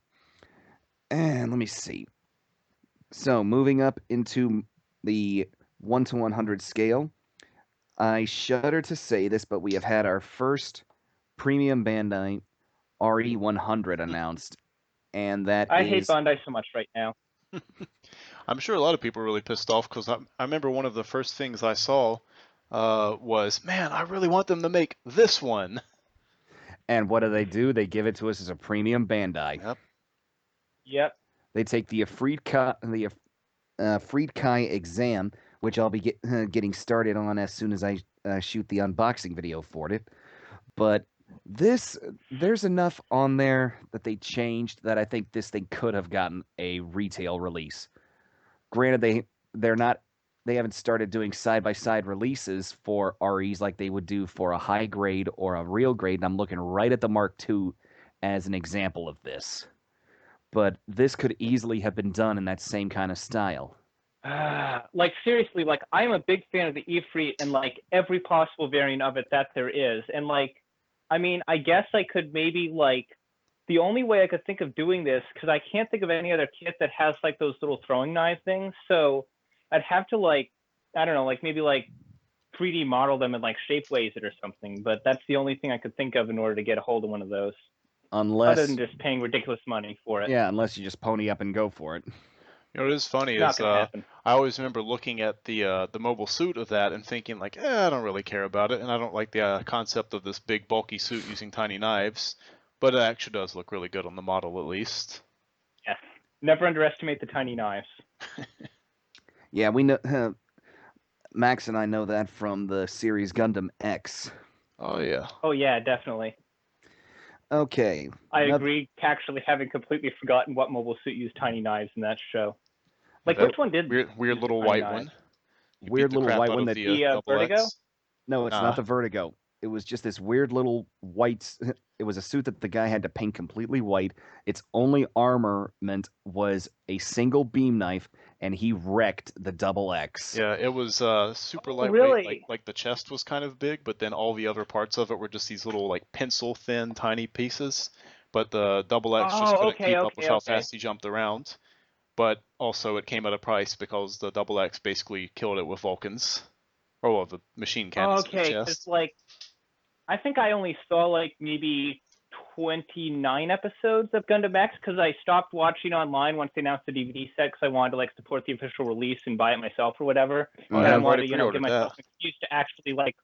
And let me see. So moving up into the 1 to 100 scale, I shudder to say this, but we have had our first premium Bandai RE100 announced, and I hate Bandai so much right now. I'm sure a lot of people are really pissed off because I remember one of the first things I saw was, man, I really want them to make this one. And what do? They give it to us as a premium Bandai. Yep. They take the Freed Kai exam, which I'll be getting started on as soon as I shoot the unboxing video for it. But there's enough on there that they changed that I think this thing could have gotten a retail release. Granted, they haven't started doing side-by-side releases for REs like they would do for a high grade or a real grade, and I'm looking right at the Mark II as an example of this. But this could easily have been done in that same kind of style. Like, seriously, like, I'm a big fan of the Ifrit and like every possible variant of it that there is. And like, I mean, I guess I could maybe like, the only way I could think of doing this, because I can't think of any other kit that has like those little throwing knife things. So I'd have to like, I don't know, like maybe like 3D model them and like shapeways it or something. But that's the only thing I could think of in order to get a hold of one of those. Other than just paying ridiculous money for it. Yeah, unless you just pony up and go for it. You know, what is funny Not is gonna happen. I always remember looking at the mobile suit of that and thinking like, I don't really care about it, and I don't like the concept of this big bulky suit using tiny knives. But it actually does look really good on the model, at least. Yes. Never underestimate the tiny knives. Yeah, we know. Max and I know that from the series Gundam X. Oh yeah. Oh yeah, definitely. Okay. I agree. Actually, having completely forgotten what mobile suit used tiny knives in that show. Like, That which one did? weird little tiny white knives? one? You Weird beat the little crap white out one of that... the The double Vertigo? X. No, it's not the Vertigo. It was just this weird little white... It was a suit that the guy had to paint completely white. Its only armament was a single beam knife, and he wrecked the double X. Yeah, it was super lightweight. Really? Like the chest was kind of big, but then all the other parts of it were just these little like pencil thin, tiny pieces. But the double X just couldn't keep up with how fast he jumped around. But also it came at a price because the double X basically killed it with Vulcans. Or well, the machine cannons in the chest. Because like, I think I only saw like maybe 29 episodes of Gundam X because I stopped watching online once they announced the DVD set because I wanted to like support the official release and buy it myself or whatever. Oh, and yeah, I I've wanted already to, give myself an excuse to actually like,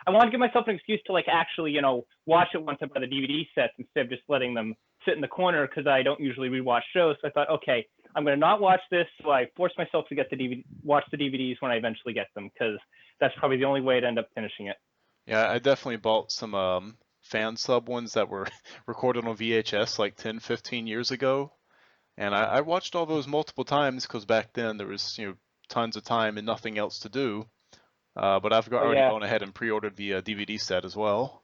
I wanted to give myself an excuse to like actually, watch it once I buy the DVD sets instead of just letting them sit in the corner because I don't usually rewatch shows. So I thought, okay, I'm going to not watch this. So I forced myself to get watch the DVDs when I eventually get them because that's probably the only way to end up finishing it. Yeah, I definitely bought some fan sub ones that were recorded on VHS like 10, 15 years ago. And I watched all those multiple times because back then there was, tons of time and nothing else to do. But I've already gone ahead and pre-ordered the DVD set as well.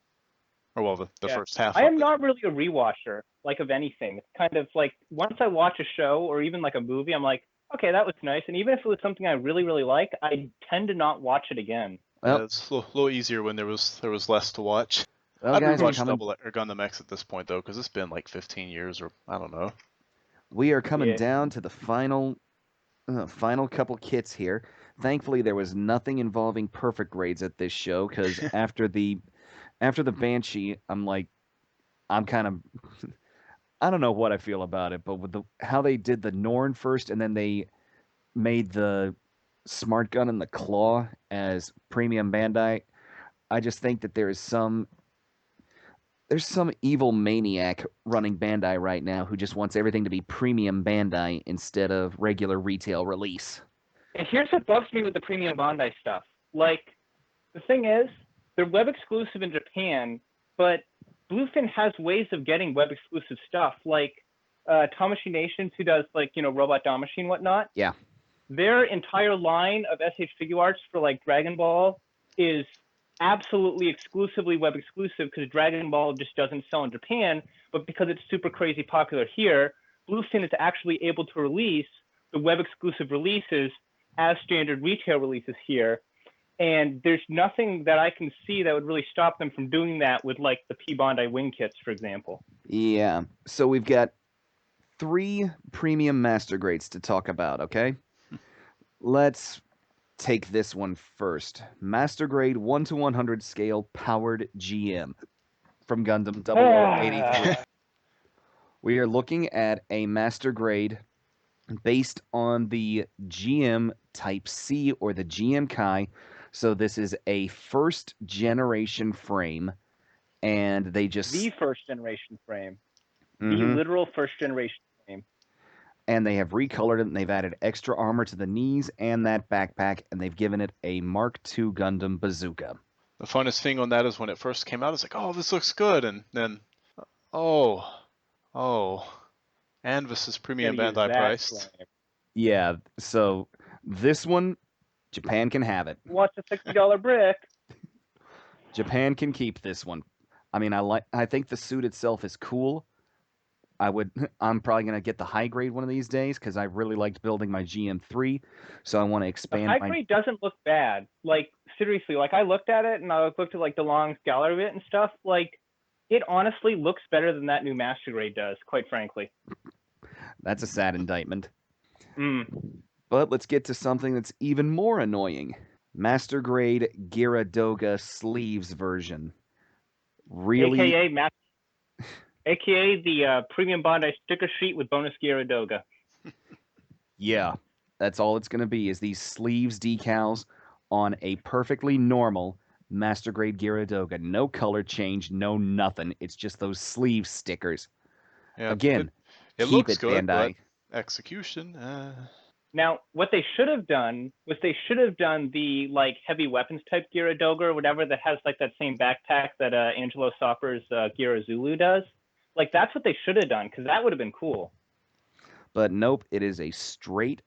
Or well, the first half of it. I am not really a rewatcher, like, of anything. It's kind of like, once I watch a show or even like a movie, I'm like, okay, that was nice. And even if it was something I really, really like, I tend to not watch it again. Well, yeah, it's a little easier when there was less to watch. Well, I'd guys, rewatch Gundam X at this point though, because it's been like 15 years or I don't know. We are coming down to the final couple kits here. Thankfully, there was nothing involving perfect grades at this show because after the Banshee, I'm kind of I don't know what I feel about it, but with how they did the Norn first, and then they made the Smart Gun and the Claw as premium Bandai, I just think that there's some evil maniac running Bandai right now who just wants everything to be premium Bandai instead of regular retail release. And here's what bugs me with the premium Bandai stuff. Like, the thing is, they're web exclusive in Japan, but Bluefin has ways of getting web exclusive stuff, like Tamashii Nations, who does like Robot Damashi and whatnot. Yeah. Their entire line of SH figure arts for like Dragon Ball is absolutely exclusively web exclusive because Dragon Ball just doesn't sell in Japan, but because it's super crazy popular here, Bluefin is actually able to release the web exclusive releases as standard retail releases here. And there's nothing that I can see that would really stop them from doing that with like the P Bandai wing kits, for example. Yeah. So we've got 3 premium master grades to talk about, okay? Let's take this one first. Master grade 1 to 100 scale powered GM from Gundam 0083. We are looking at a master grade based on the GM Type C or the GM Kai. So this is a first generation frame, and they just... The first generation frame. Mm-hmm. The literal first generation frame. And they have recolored it, and they've added extra armor to the knees and that backpack, and they've given it a Mark II Gundam bazooka. The funnest thing on that is when it first came out, it's like, oh, this looks good, and then, and this is premium Bandai priced. Yeah, so this one, Japan can have it. What's a $60 brick? Japan can keep this one. I mean, I think the suit itself is cool. I'm probably going to get the high grade one of these days because I really liked building my GM3, so I want to expand. The high grade doesn't look bad. Like, seriously, like I looked at it and I looked at like DeLong's gallery of it and stuff. Like, it honestly looks better than that new master grade does, quite frankly. That's a sad indictment. But let's get to something that's even more annoying. Master grade Gyaradoga sleeves version. Really? AKA the premium Bandai sticker sheet with bonus Gyaradoga. Yeah, that's all it's going to be, is these sleeves decals on a perfectly normal master grade Gyaradoga. No color change, no nothing. It's just those sleeve stickers. Yeah, again, it keep looks it, good, Bandai. execution. Now, what they should have done was they should have done the like heavy weapons type Gyaradoga or whatever that has like that same backpack that Angelo Sopper's Gyarazzulu does. Like that's what they should have done because that would have been cool. But nope, it is a straight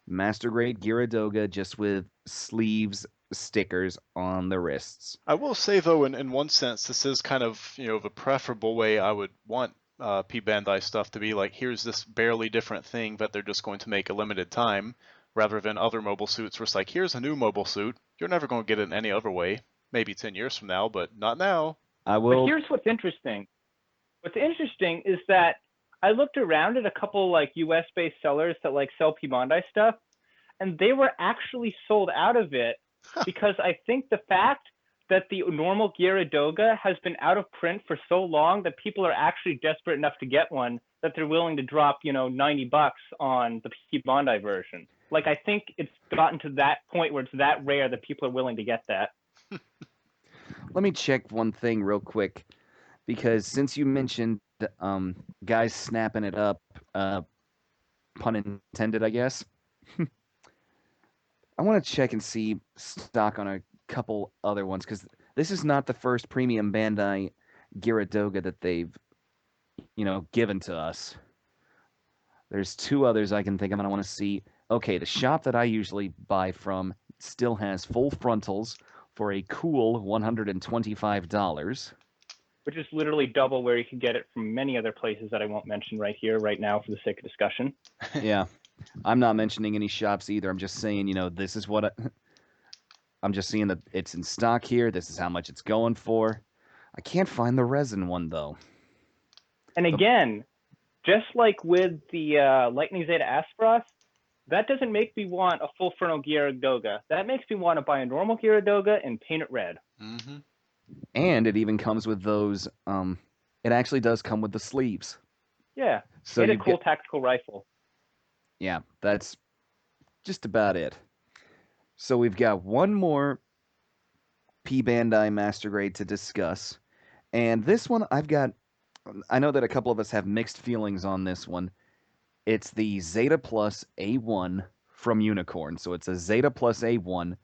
Master Grade Gyaradoga just with sleeves stickers on the wrists. I will say though, in one sense, this is kind of the preferable way I would want P Bandai stuff to be. Like, here's this barely different thing that they're just going to make a limited time, rather than other mobile suits where it's like, here's a new mobile suit. You're never going to get it in any other way. Maybe 10 years from now, but not now. But here's what's interesting. What's interesting is that I looked around at a couple like US-based sellers that like sell P Bandai stuff, and they were actually sold out of it because I think the fact that the normal Gyaradoga has been out of print for so long that people are actually desperate enough to get one that they're willing to drop, $90 on the P Bandai version. Like, I think it's gotten to that point where it's that rare that people are willing to get that. Let me check one thing real quick, because since you mentioned guys snapping it up, pun intended, I guess, I want to check and see stock on a couple other ones, because this is not the first premium Bandai Gyaradoga that they've, given to us. There's two others I can think of, and I want to see. Okay, the shop that I usually buy from still has full frontals for a cool $125. Which is literally double where you can get it from many other places that I won't mention right now for the sake of discussion. Yeah. I'm not mentioning any shops either. I'm just saying, this is what I'm just seeing that it's in stock here. This is how much it's going for. I can't find the resin one, though. And again, just like with the Lightning Zeta Aspros, that doesn't make me want a full frontal Gyaradoga. That makes me want to buy a normal Gyaradoga and paint it red. Mm-hmm. And it even comes with those, it actually does come with the sleeves. Yeah, so and a cool tactical rifle. Yeah, that's just about it. So we've got one more P Bandai Master Grade to discuss. And this one I know that a couple of us have mixed feelings on this one. It's the Zeta Plus A1 from Unicorn. So it's a Zeta Plus A1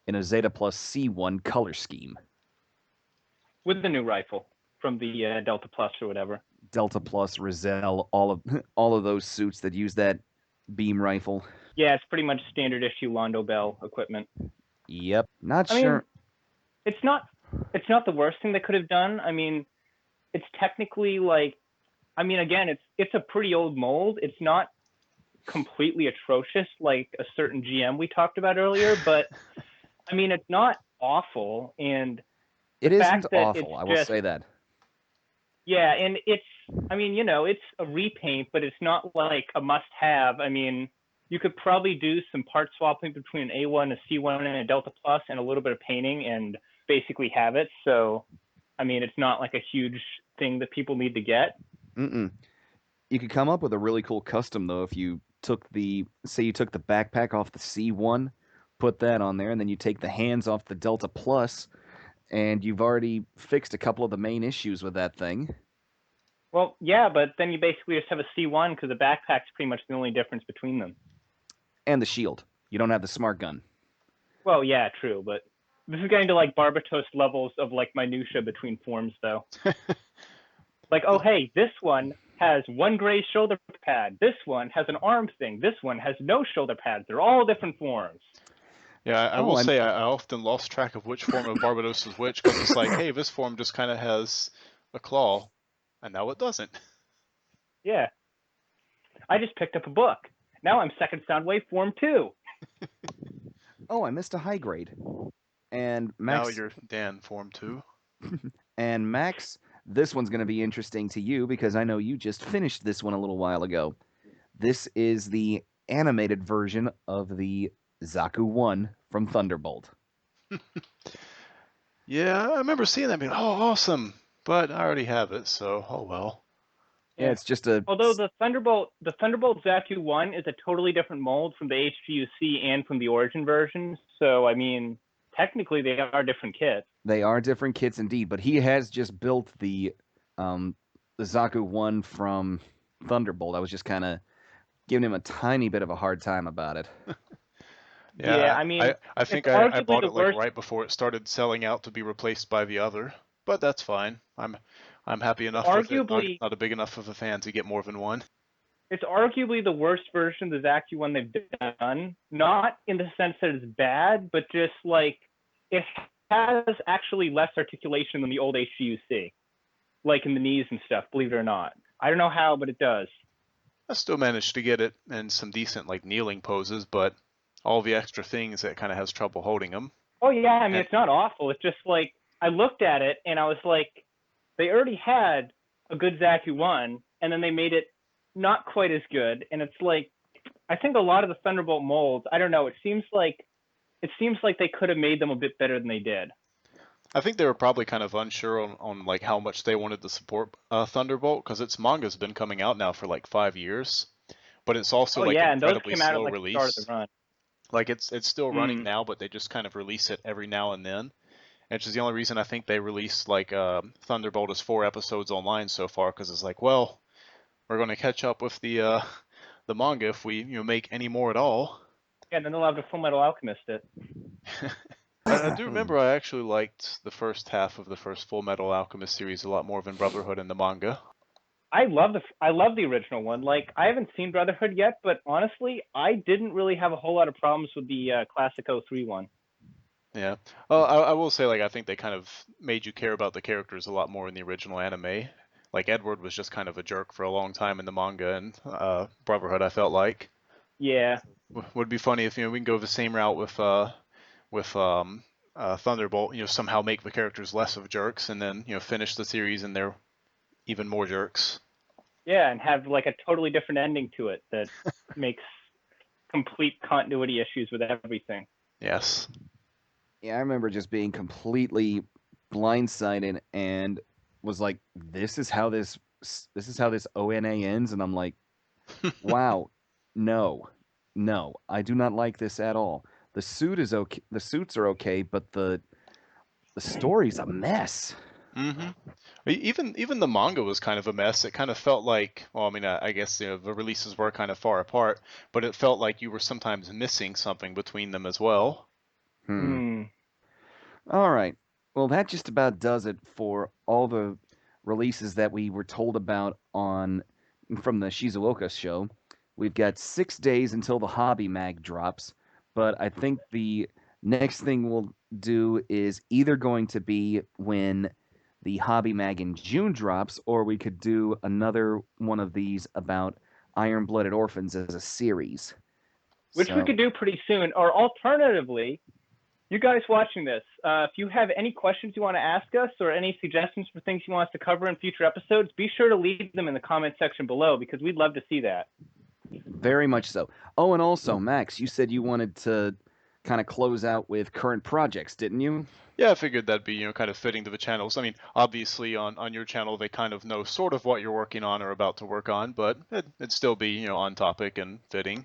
in a Zeta Plus C1 color scheme. With the new rifle from the Delta Plus or whatever. Delta Plus, Rizal, all of those suits that use that beam rifle. Yeah, it's pretty much standard issue Londo Bell equipment. Yep. I mean, sure. It's not the worst thing they could have done. I mean, it's technically again, it's a pretty old mold. It's not completely atrocious like a certain GM we talked about earlier, but I mean, it's not awful, and it isn't awful. I will say that. Yeah, and it's a repaint, but it's not like a must-have. I mean, you could probably do some part swapping between an A1, a C1, and a Delta Plus, and a little bit of painting, and basically have it. So, I mean, it's not like a huge thing that people need to get. You could come up with a really cool custom, though, if you took the backpack off the C1, put that on there, and then you take the hands off the Delta Plus, and you've already fixed a couple of the main issues with that thing. Well, yeah, but then you basically just have a C1 because the backpack's pretty much the only difference between them. And the shield. You don't have the smart gun. Well, yeah, true, but this is getting to like Barbatos levels of like minutia between forms, though. Like, oh, hey, this one has one gray shoulder pad. This one has an arm thing. This one has no shoulder pads. They're all different forms. Yeah, I will say I often lost track of which form of Barbados is which, because it's like, hey, this form just kind of has a claw, and now it doesn't. Yeah. I just picked up a book. Now I'm second Soundwave Form 2. Oh, I missed a high grade. And Max... Now you're Dan Form 2. And Max, this one's going to be interesting to you, because I know you just finished this one a little while ago. This is the animated version of the Zaku 1 from Thunderbolt. Yeah, I remember seeing that being, oh, awesome. But I already have it, so oh well. Yeah, it's just a... Although the Thunderbolt Zaku 1 is a totally different mold from the HGUC and from the Origin version. So, I mean, technically they are different kits. They are different kits indeed, but he has just built the Zaku 1 from Thunderbolt. I was just kind of giving him a tiny bit of a hard time about it. Yeah, I mean, I think it's I arguably bought the it like worst. right before it started selling out to be replaced by the other, but that's fine. I'm happy enough with it. Arguably, Not a big enough of a fan to get more than one. it's arguably the worst version of the Zacky one they've done. Not in the sense that it's bad, but just like it has actually less articulation than the old HGUC, like in the knees and stuff. Believe it or not, I don't know how, but it does. I still managed to get it in some decent like kneeling poses, but all the extra things it kind of has trouble holding them. Oh yeah, I mean, it's not awful. It's just like I looked at it and I was like, they already had a good Zaku one, and then they made it not quite as good. And it's like, I think a lot of the Thunderbolt molds, I don't know. It seems like they could have made them a bit better than they did. I think they were probably kind of unsure on like how much they wanted to support Thunderbolt, because its manga's been coming out now for like 5 years, but it's also like and those incredibly came out at slow like the start of release. the run. Like it's still running now, but they just kind of release it every now and then. Which is the only reason I think they released like Thunderbolt as 4 episodes online so far, because it's like, well, we're going to catch up with the manga if we make any more at all. Yeah, and then they'll have the Full Metal Alchemist it. I do remember I actually liked the first half of the first Full Metal Alchemist series a lot more than Brotherhood in the manga. I love the original one. Like, I haven't seen Brotherhood yet, but honestly, I didn't really have a whole lot of problems with the classic 03 one. Yeah. Well, I will say, like, I think they kind of made you care about the characters a lot more in the original anime. Like, Edward was just kind of a jerk for a long time in the manga, and Brotherhood, I felt like. Yeah. Would be funny if, we can go the same route with Thunderbolt, somehow make the characters less of jerks, and then, finish the series and they're even more jerks. Yeah, and have like a totally different ending to it that makes complete continuity issues with everything. Yes. Yeah, I remember just being completely blindsided and was like, "This is how this ONA ends," and I'm like, "Wow, no, I do not like this at all." The suit is okay. The suits are okay, but the story's a mess. Mm-hmm. Even the manga was kind of a mess. It kind of felt like, well, I mean, I guess the releases were kind of far apart, but it felt like you were sometimes missing something between them as well. All right. Well, that just about does it for all the releases that we were told about from the Shizuoka show. We've got 6 days until the Hobby Mag drops, but I think the next thing we'll do is either going to be when the Hobby Mag in June drops, or we could do another one of these about Iron-Blooded Orphans as a series. Which we could do pretty soon, or alternatively, you guys watching this, if you have any questions you want to ask us or any suggestions for things you want us to cover in future episodes, be sure to leave them in the comment section below, because we'd love to see that. Very much so. Oh, and also, Max, you said you wanted to kind of close out with current projects, didn't you? Yeah, I figured that'd be, kind of fitting to the channels. I mean, obviously on your channel, they kind of know sort of what you're working on or about to work on, but it'd still be, on topic and fitting.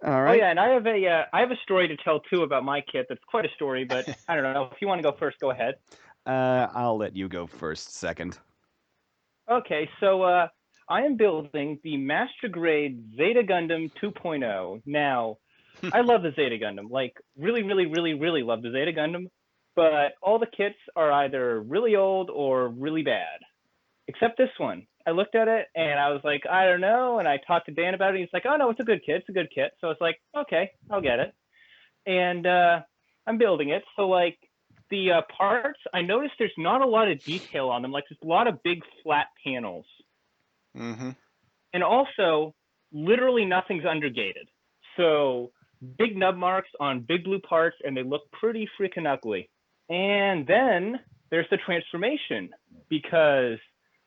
All right. Oh yeah, and I have a story to tell too about my kit. That's quite a story, but I don't know. If you want to go first, go ahead. I'll let you go first, second. Okay, so I am building the Master Grade Zeta Gundam 2.0. Now, I love the Zeta Gundam. Like, really, really, really, really love the Zeta Gundam. But all the kits are either really old or really bad. Except this one. I looked at it and I was like, I don't know. And I talked to Dan about it. And he's like, oh, no, it's a good kit. It's a good kit. So it's like, okay, I'll get it. And I'm building it. So, like, the parts, I noticed there's not a lot of detail on them. Like, there's a lot of big flat panels. Mm-hmm. And also, literally nothing's undergated. So, big nub marks on big blue parts, and they look pretty freaking ugly. And then there's the transformation, because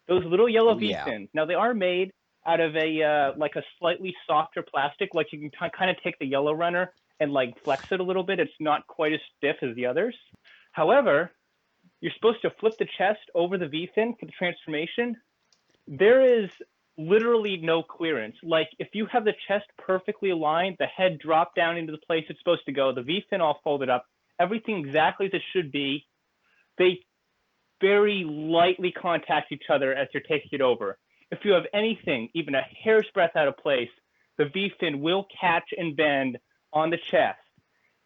those little yellow V-fins, now they are made out of a like a slightly softer plastic. Like, you can kind of take the Yellow Runner and like flex it a little bit. It's not quite as stiff as the others. However, you're supposed to flip the chest over the V-fin for the transformation. There is literally no clearance. Like, if you have the chest perfectly aligned, the head dropped down into the place it's supposed to go, the V-fin all folded up, everything exactly as it should be, they very lightly contact each other as you're taking it over. If you have anything, even a hair's breadth out of place, the V-fin will catch and bend on the chest.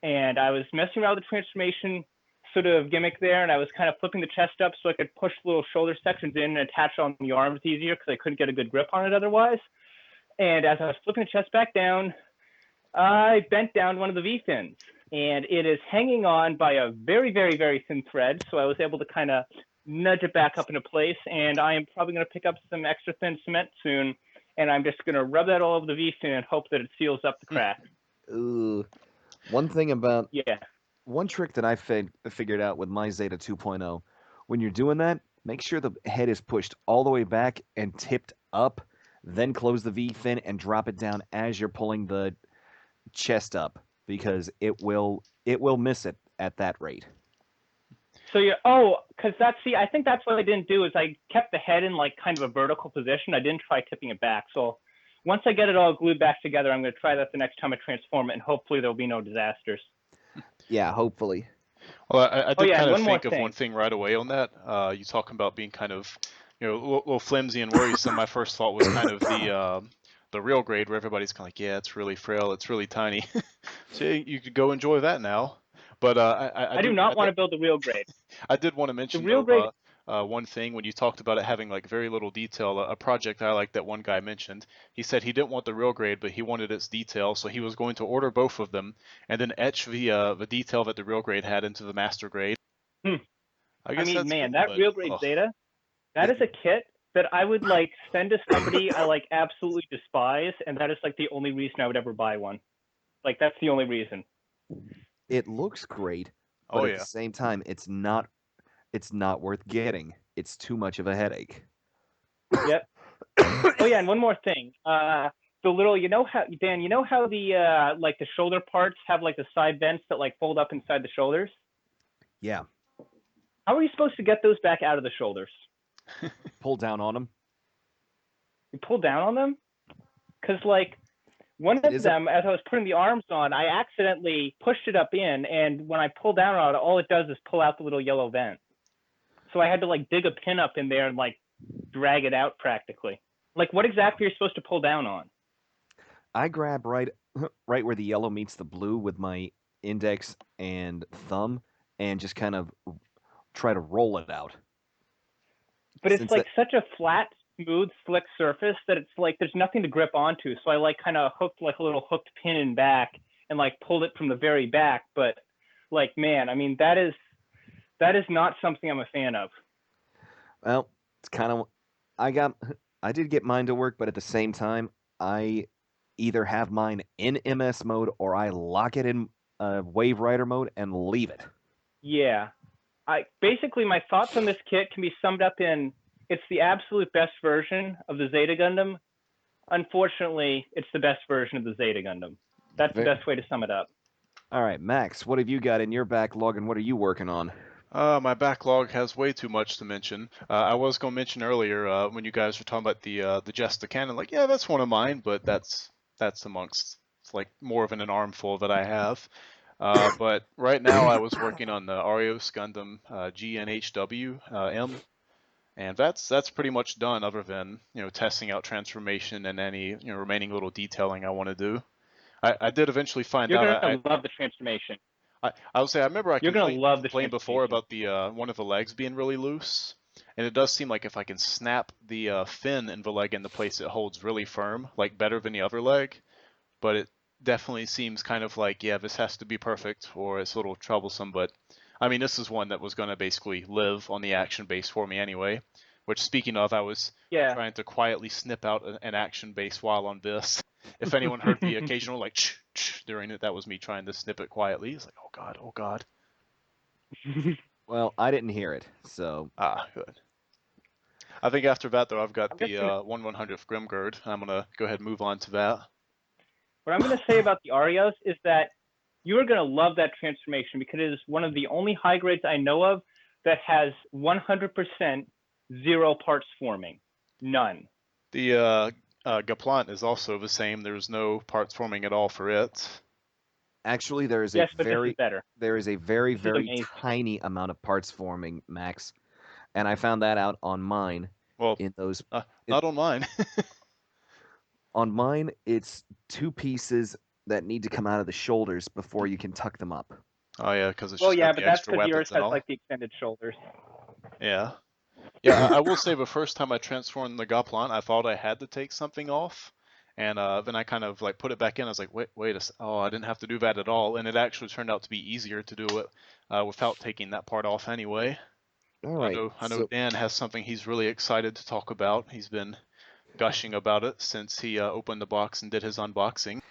And I was messing around with the transformation sort of gimmick there, and I was kind of flipping the chest up so I could push little shoulder sections in and attach on the arms easier because I couldn't get a good grip on it otherwise. And as I was flipping the chest back down, I bent down one of the V-fins, and it is hanging on by a very, very, very thin thread. So I was able to kind of nudge it back up into place, and I am probably going to pick up some extra thin cement soon, and I'm just going to rub that all over the V-fin and hope that it seals up the crack. Ooh. One thing about Yeah. One trick that I figured out with my Zeta 2.0, when you're doing that, make sure the head is pushed all the way back and tipped up, then close the V-fin and drop it down as you're pulling the chest up, because it will miss it at that rate. So because I think that's what I didn't do is I kept the head in like kind of a vertical position. I didn't try tipping it back. So once I get it all glued back together, I'm going to try that the next time I transform it, and hopefully there'll be no disasters. Yeah, hopefully. Well, I did kind of think of thing. one thing right away on that. You talking about being kind of, a little flimsy and worrisome. My first thought was kind of the real grade, where everybody's kind of like, yeah, it's really frail, it's really tiny. So you could go enjoy that now. But I do not want to build the real grade. I did want to mention the real grade. One thing when you talked about it having like very little detail, a project I like that one guy mentioned. He said he didn't want the real grade, but he wanted its detail, so he was going to order both of them and then etch the detail that the real grade had into the master grade. I mean, man, that real grade Zeta, that is a kit that I would like send to somebody I like absolutely despise, and that is like the only reason I would ever buy one. Like that's the only reason. It looks great, but at the same time, it's not worth getting. It's too much of a headache. Yep. Oh yeah, and one more thing. The little, Dan, how the like the shoulder parts have like the side vents that like fold up inside the shoulders? Yeah. How are you supposed to get those back out of the shoulders? Pull down on them. You pull down on them? Because like one of them, as I was putting the arms on, I accidentally pushed it up in, and when I pull down on it, all it does is pull out the little yellow vent. So I had to like dig a pin up in there and like drag it out practically. Like what exactly are you supposed to pull down on? I grab right where the yellow meets the blue with my index and thumb and just kind of try to roll it out. But it's like such a flat, smooth, slick surface that it's like there's nothing to grip onto. So I like kind of hooked like a little hooked pin in back and like pulled it from the very back. But like, man, I mean, that is not something I'm a fan of. Well, it's kind of I did get mine to work, but at the same time, I either have mine in MS mode or I lock it in Wave Rider mode and leave it. Yeah. Basically, my thoughts on this kit can be summed up in it's the absolute best version of the Zeta Gundam. Unfortunately, it's the best version of the Zeta Gundam. That's the best way to sum it up. All right, Max, what have you got in your backlog and what are you working on? My backlog has way too much to mention. I was going to mention earlier when you guys were talking about the Jesta cannon, like, yeah, that's one of mine, but that's amongst, it's like more of an armful that I have. But right now I was working on the Arios Gundam GNHW M, and that's pretty much done other than, testing out transformation and any, remaining little detailing I want to do. I did eventually find out. You're going to love the transformation. I would say I remember I complained before about the one of the legs being really loose, and it does seem like if I can snap the fin in the leg into place, it holds really firm, like better than the other leg. But it definitely seems kind of like, yeah, this has to be perfect or it's a little troublesome. But I mean, this is one that was going to basically live on the action base for me anyway. Which, speaking of, I was trying to quietly snip out an action base while on this. If anyone heard the occasional like during it, that was me trying to snip it quietly. It's like, oh god. Well, I didn't hear it, so good. I think after that though, I've got the 1/100th Grimgird. I'm gonna go ahead and move on to that. What I'm gonna say about the Arios is that you are gonna love that transformation because it is one of the only high grades I know of that has 100% 0 parts forming, none. The Gaplant is also the same. There's no parts forming at all for it. Actually, there is a very tiny amount of parts forming, Max, and I found that out on mine. Well, in those, not on mine. On mine, it's 2 pieces that need to come out of the shoulders before you can tuck them up. Oh yeah, because it's Well, just yeah, got but the that's extra because weapons yours and has all. like the extended shoulders. Yeah. Yeah, I will say the first time I transformed the Goplant, I thought I had to take something off, and then I kind of like put it back in. I was like, oh, I didn't have to do that at all, and it actually turned out to be easier to do it without taking that part off anyway. All right. I know Dan has something he's really excited to talk about. He's been gushing about it since he opened the box and did his unboxing.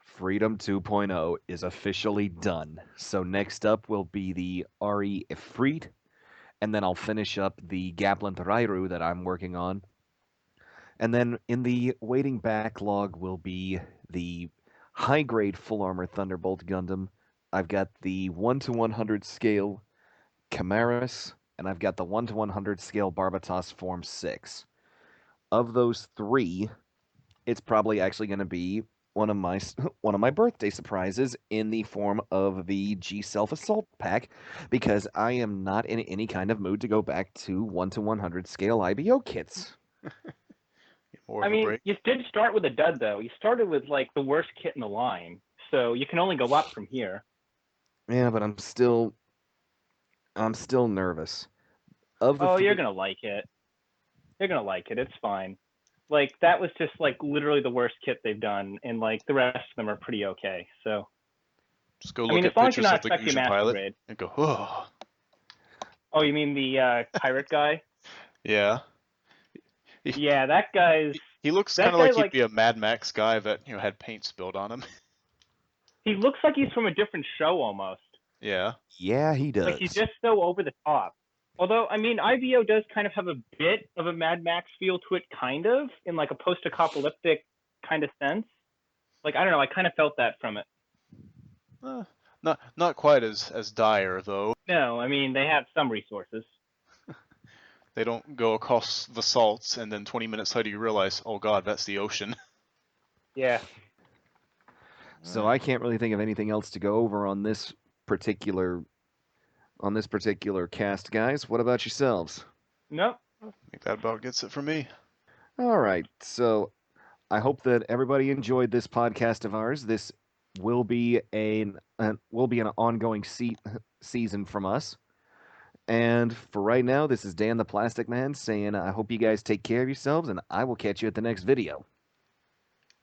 Freedom 2.0 is officially done. So next up will be the RE Ifrit, and then I'll finish up the Gaplant Rairu that I'm working on. And then in the waiting backlog will be the high-grade full armor Thunderbolt Gundam. I've got the 1/100 scale Chimeras, and I've got the 1/100 scale Barbatos Form 6. Of those 3, it's probably actually going to be one of my birthday surprises in the form of the G Self Assault pack, because I am not in any kind of mood to go back to 1/100 scale IBO kits. I mean, you did start with a dud though. You started with like the worst kit in the line, so you can only go up from here. Yeah, but I'm still nervous. You're gonna like it. You're gonna like it. It's fine. Like that was just like literally the worst kit they've done, and like the rest of them are pretty okay. So just go look at pictures of the Gusion pilot grade. and go, oh. Oh, you mean the pirate guy? Yeah. Yeah, that guy's. He looks kind of like he'd be a Mad Max guy that had paint spilled on him. He looks like he's from a different show almost. Yeah. Yeah, he does. Like he's just so over the top. Although, I mean, IBO does kind of have a bit of a Mad Max feel to it, kind of, in like a post-apocalyptic kind of sense. Like, I don't know, I kind of felt that from it. Not quite as dire, though. No, I mean, they have some resources. They don't go across the salts, and then 20 minutes later you realize, oh god, that's the ocean. Yeah. So I can't really think of anything else to go over on this particular cast, guys. What about yourselves? Nope. I think that about gets it for me. All right. So I hope that everybody enjoyed this podcast of ours. This will be an ongoing season from us. And for right now, this is Dan the Plastic Man saying I hope you guys take care of yourselves, and I will catch you at the next video.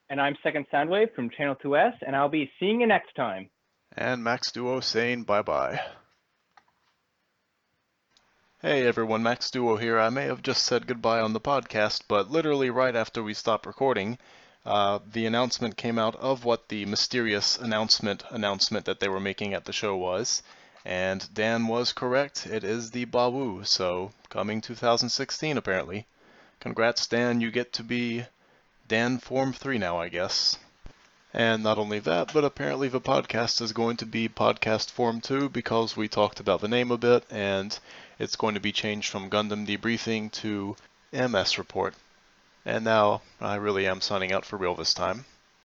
And I'm Second Soundwave from Channel 2S, and I'll be seeing you next time. And Maxduo saying bye-bye. Hey everyone, Maxduo here. I may have just said goodbye on the podcast, but literally right after we stopped recording, the announcement came out of what the mysterious announcement that they were making at the show was. And Dan was correct. It is the Bawu, so coming 2016 apparently. Congrats, Dan. You get to be Dan Form 3 now, I guess. And not only that, but apparently the podcast is going to be Podcast Form 2 because we talked about the name a bit, and it's going to be changed from Gundam Debriefing to MS Report. And now I really am signing out for real this time.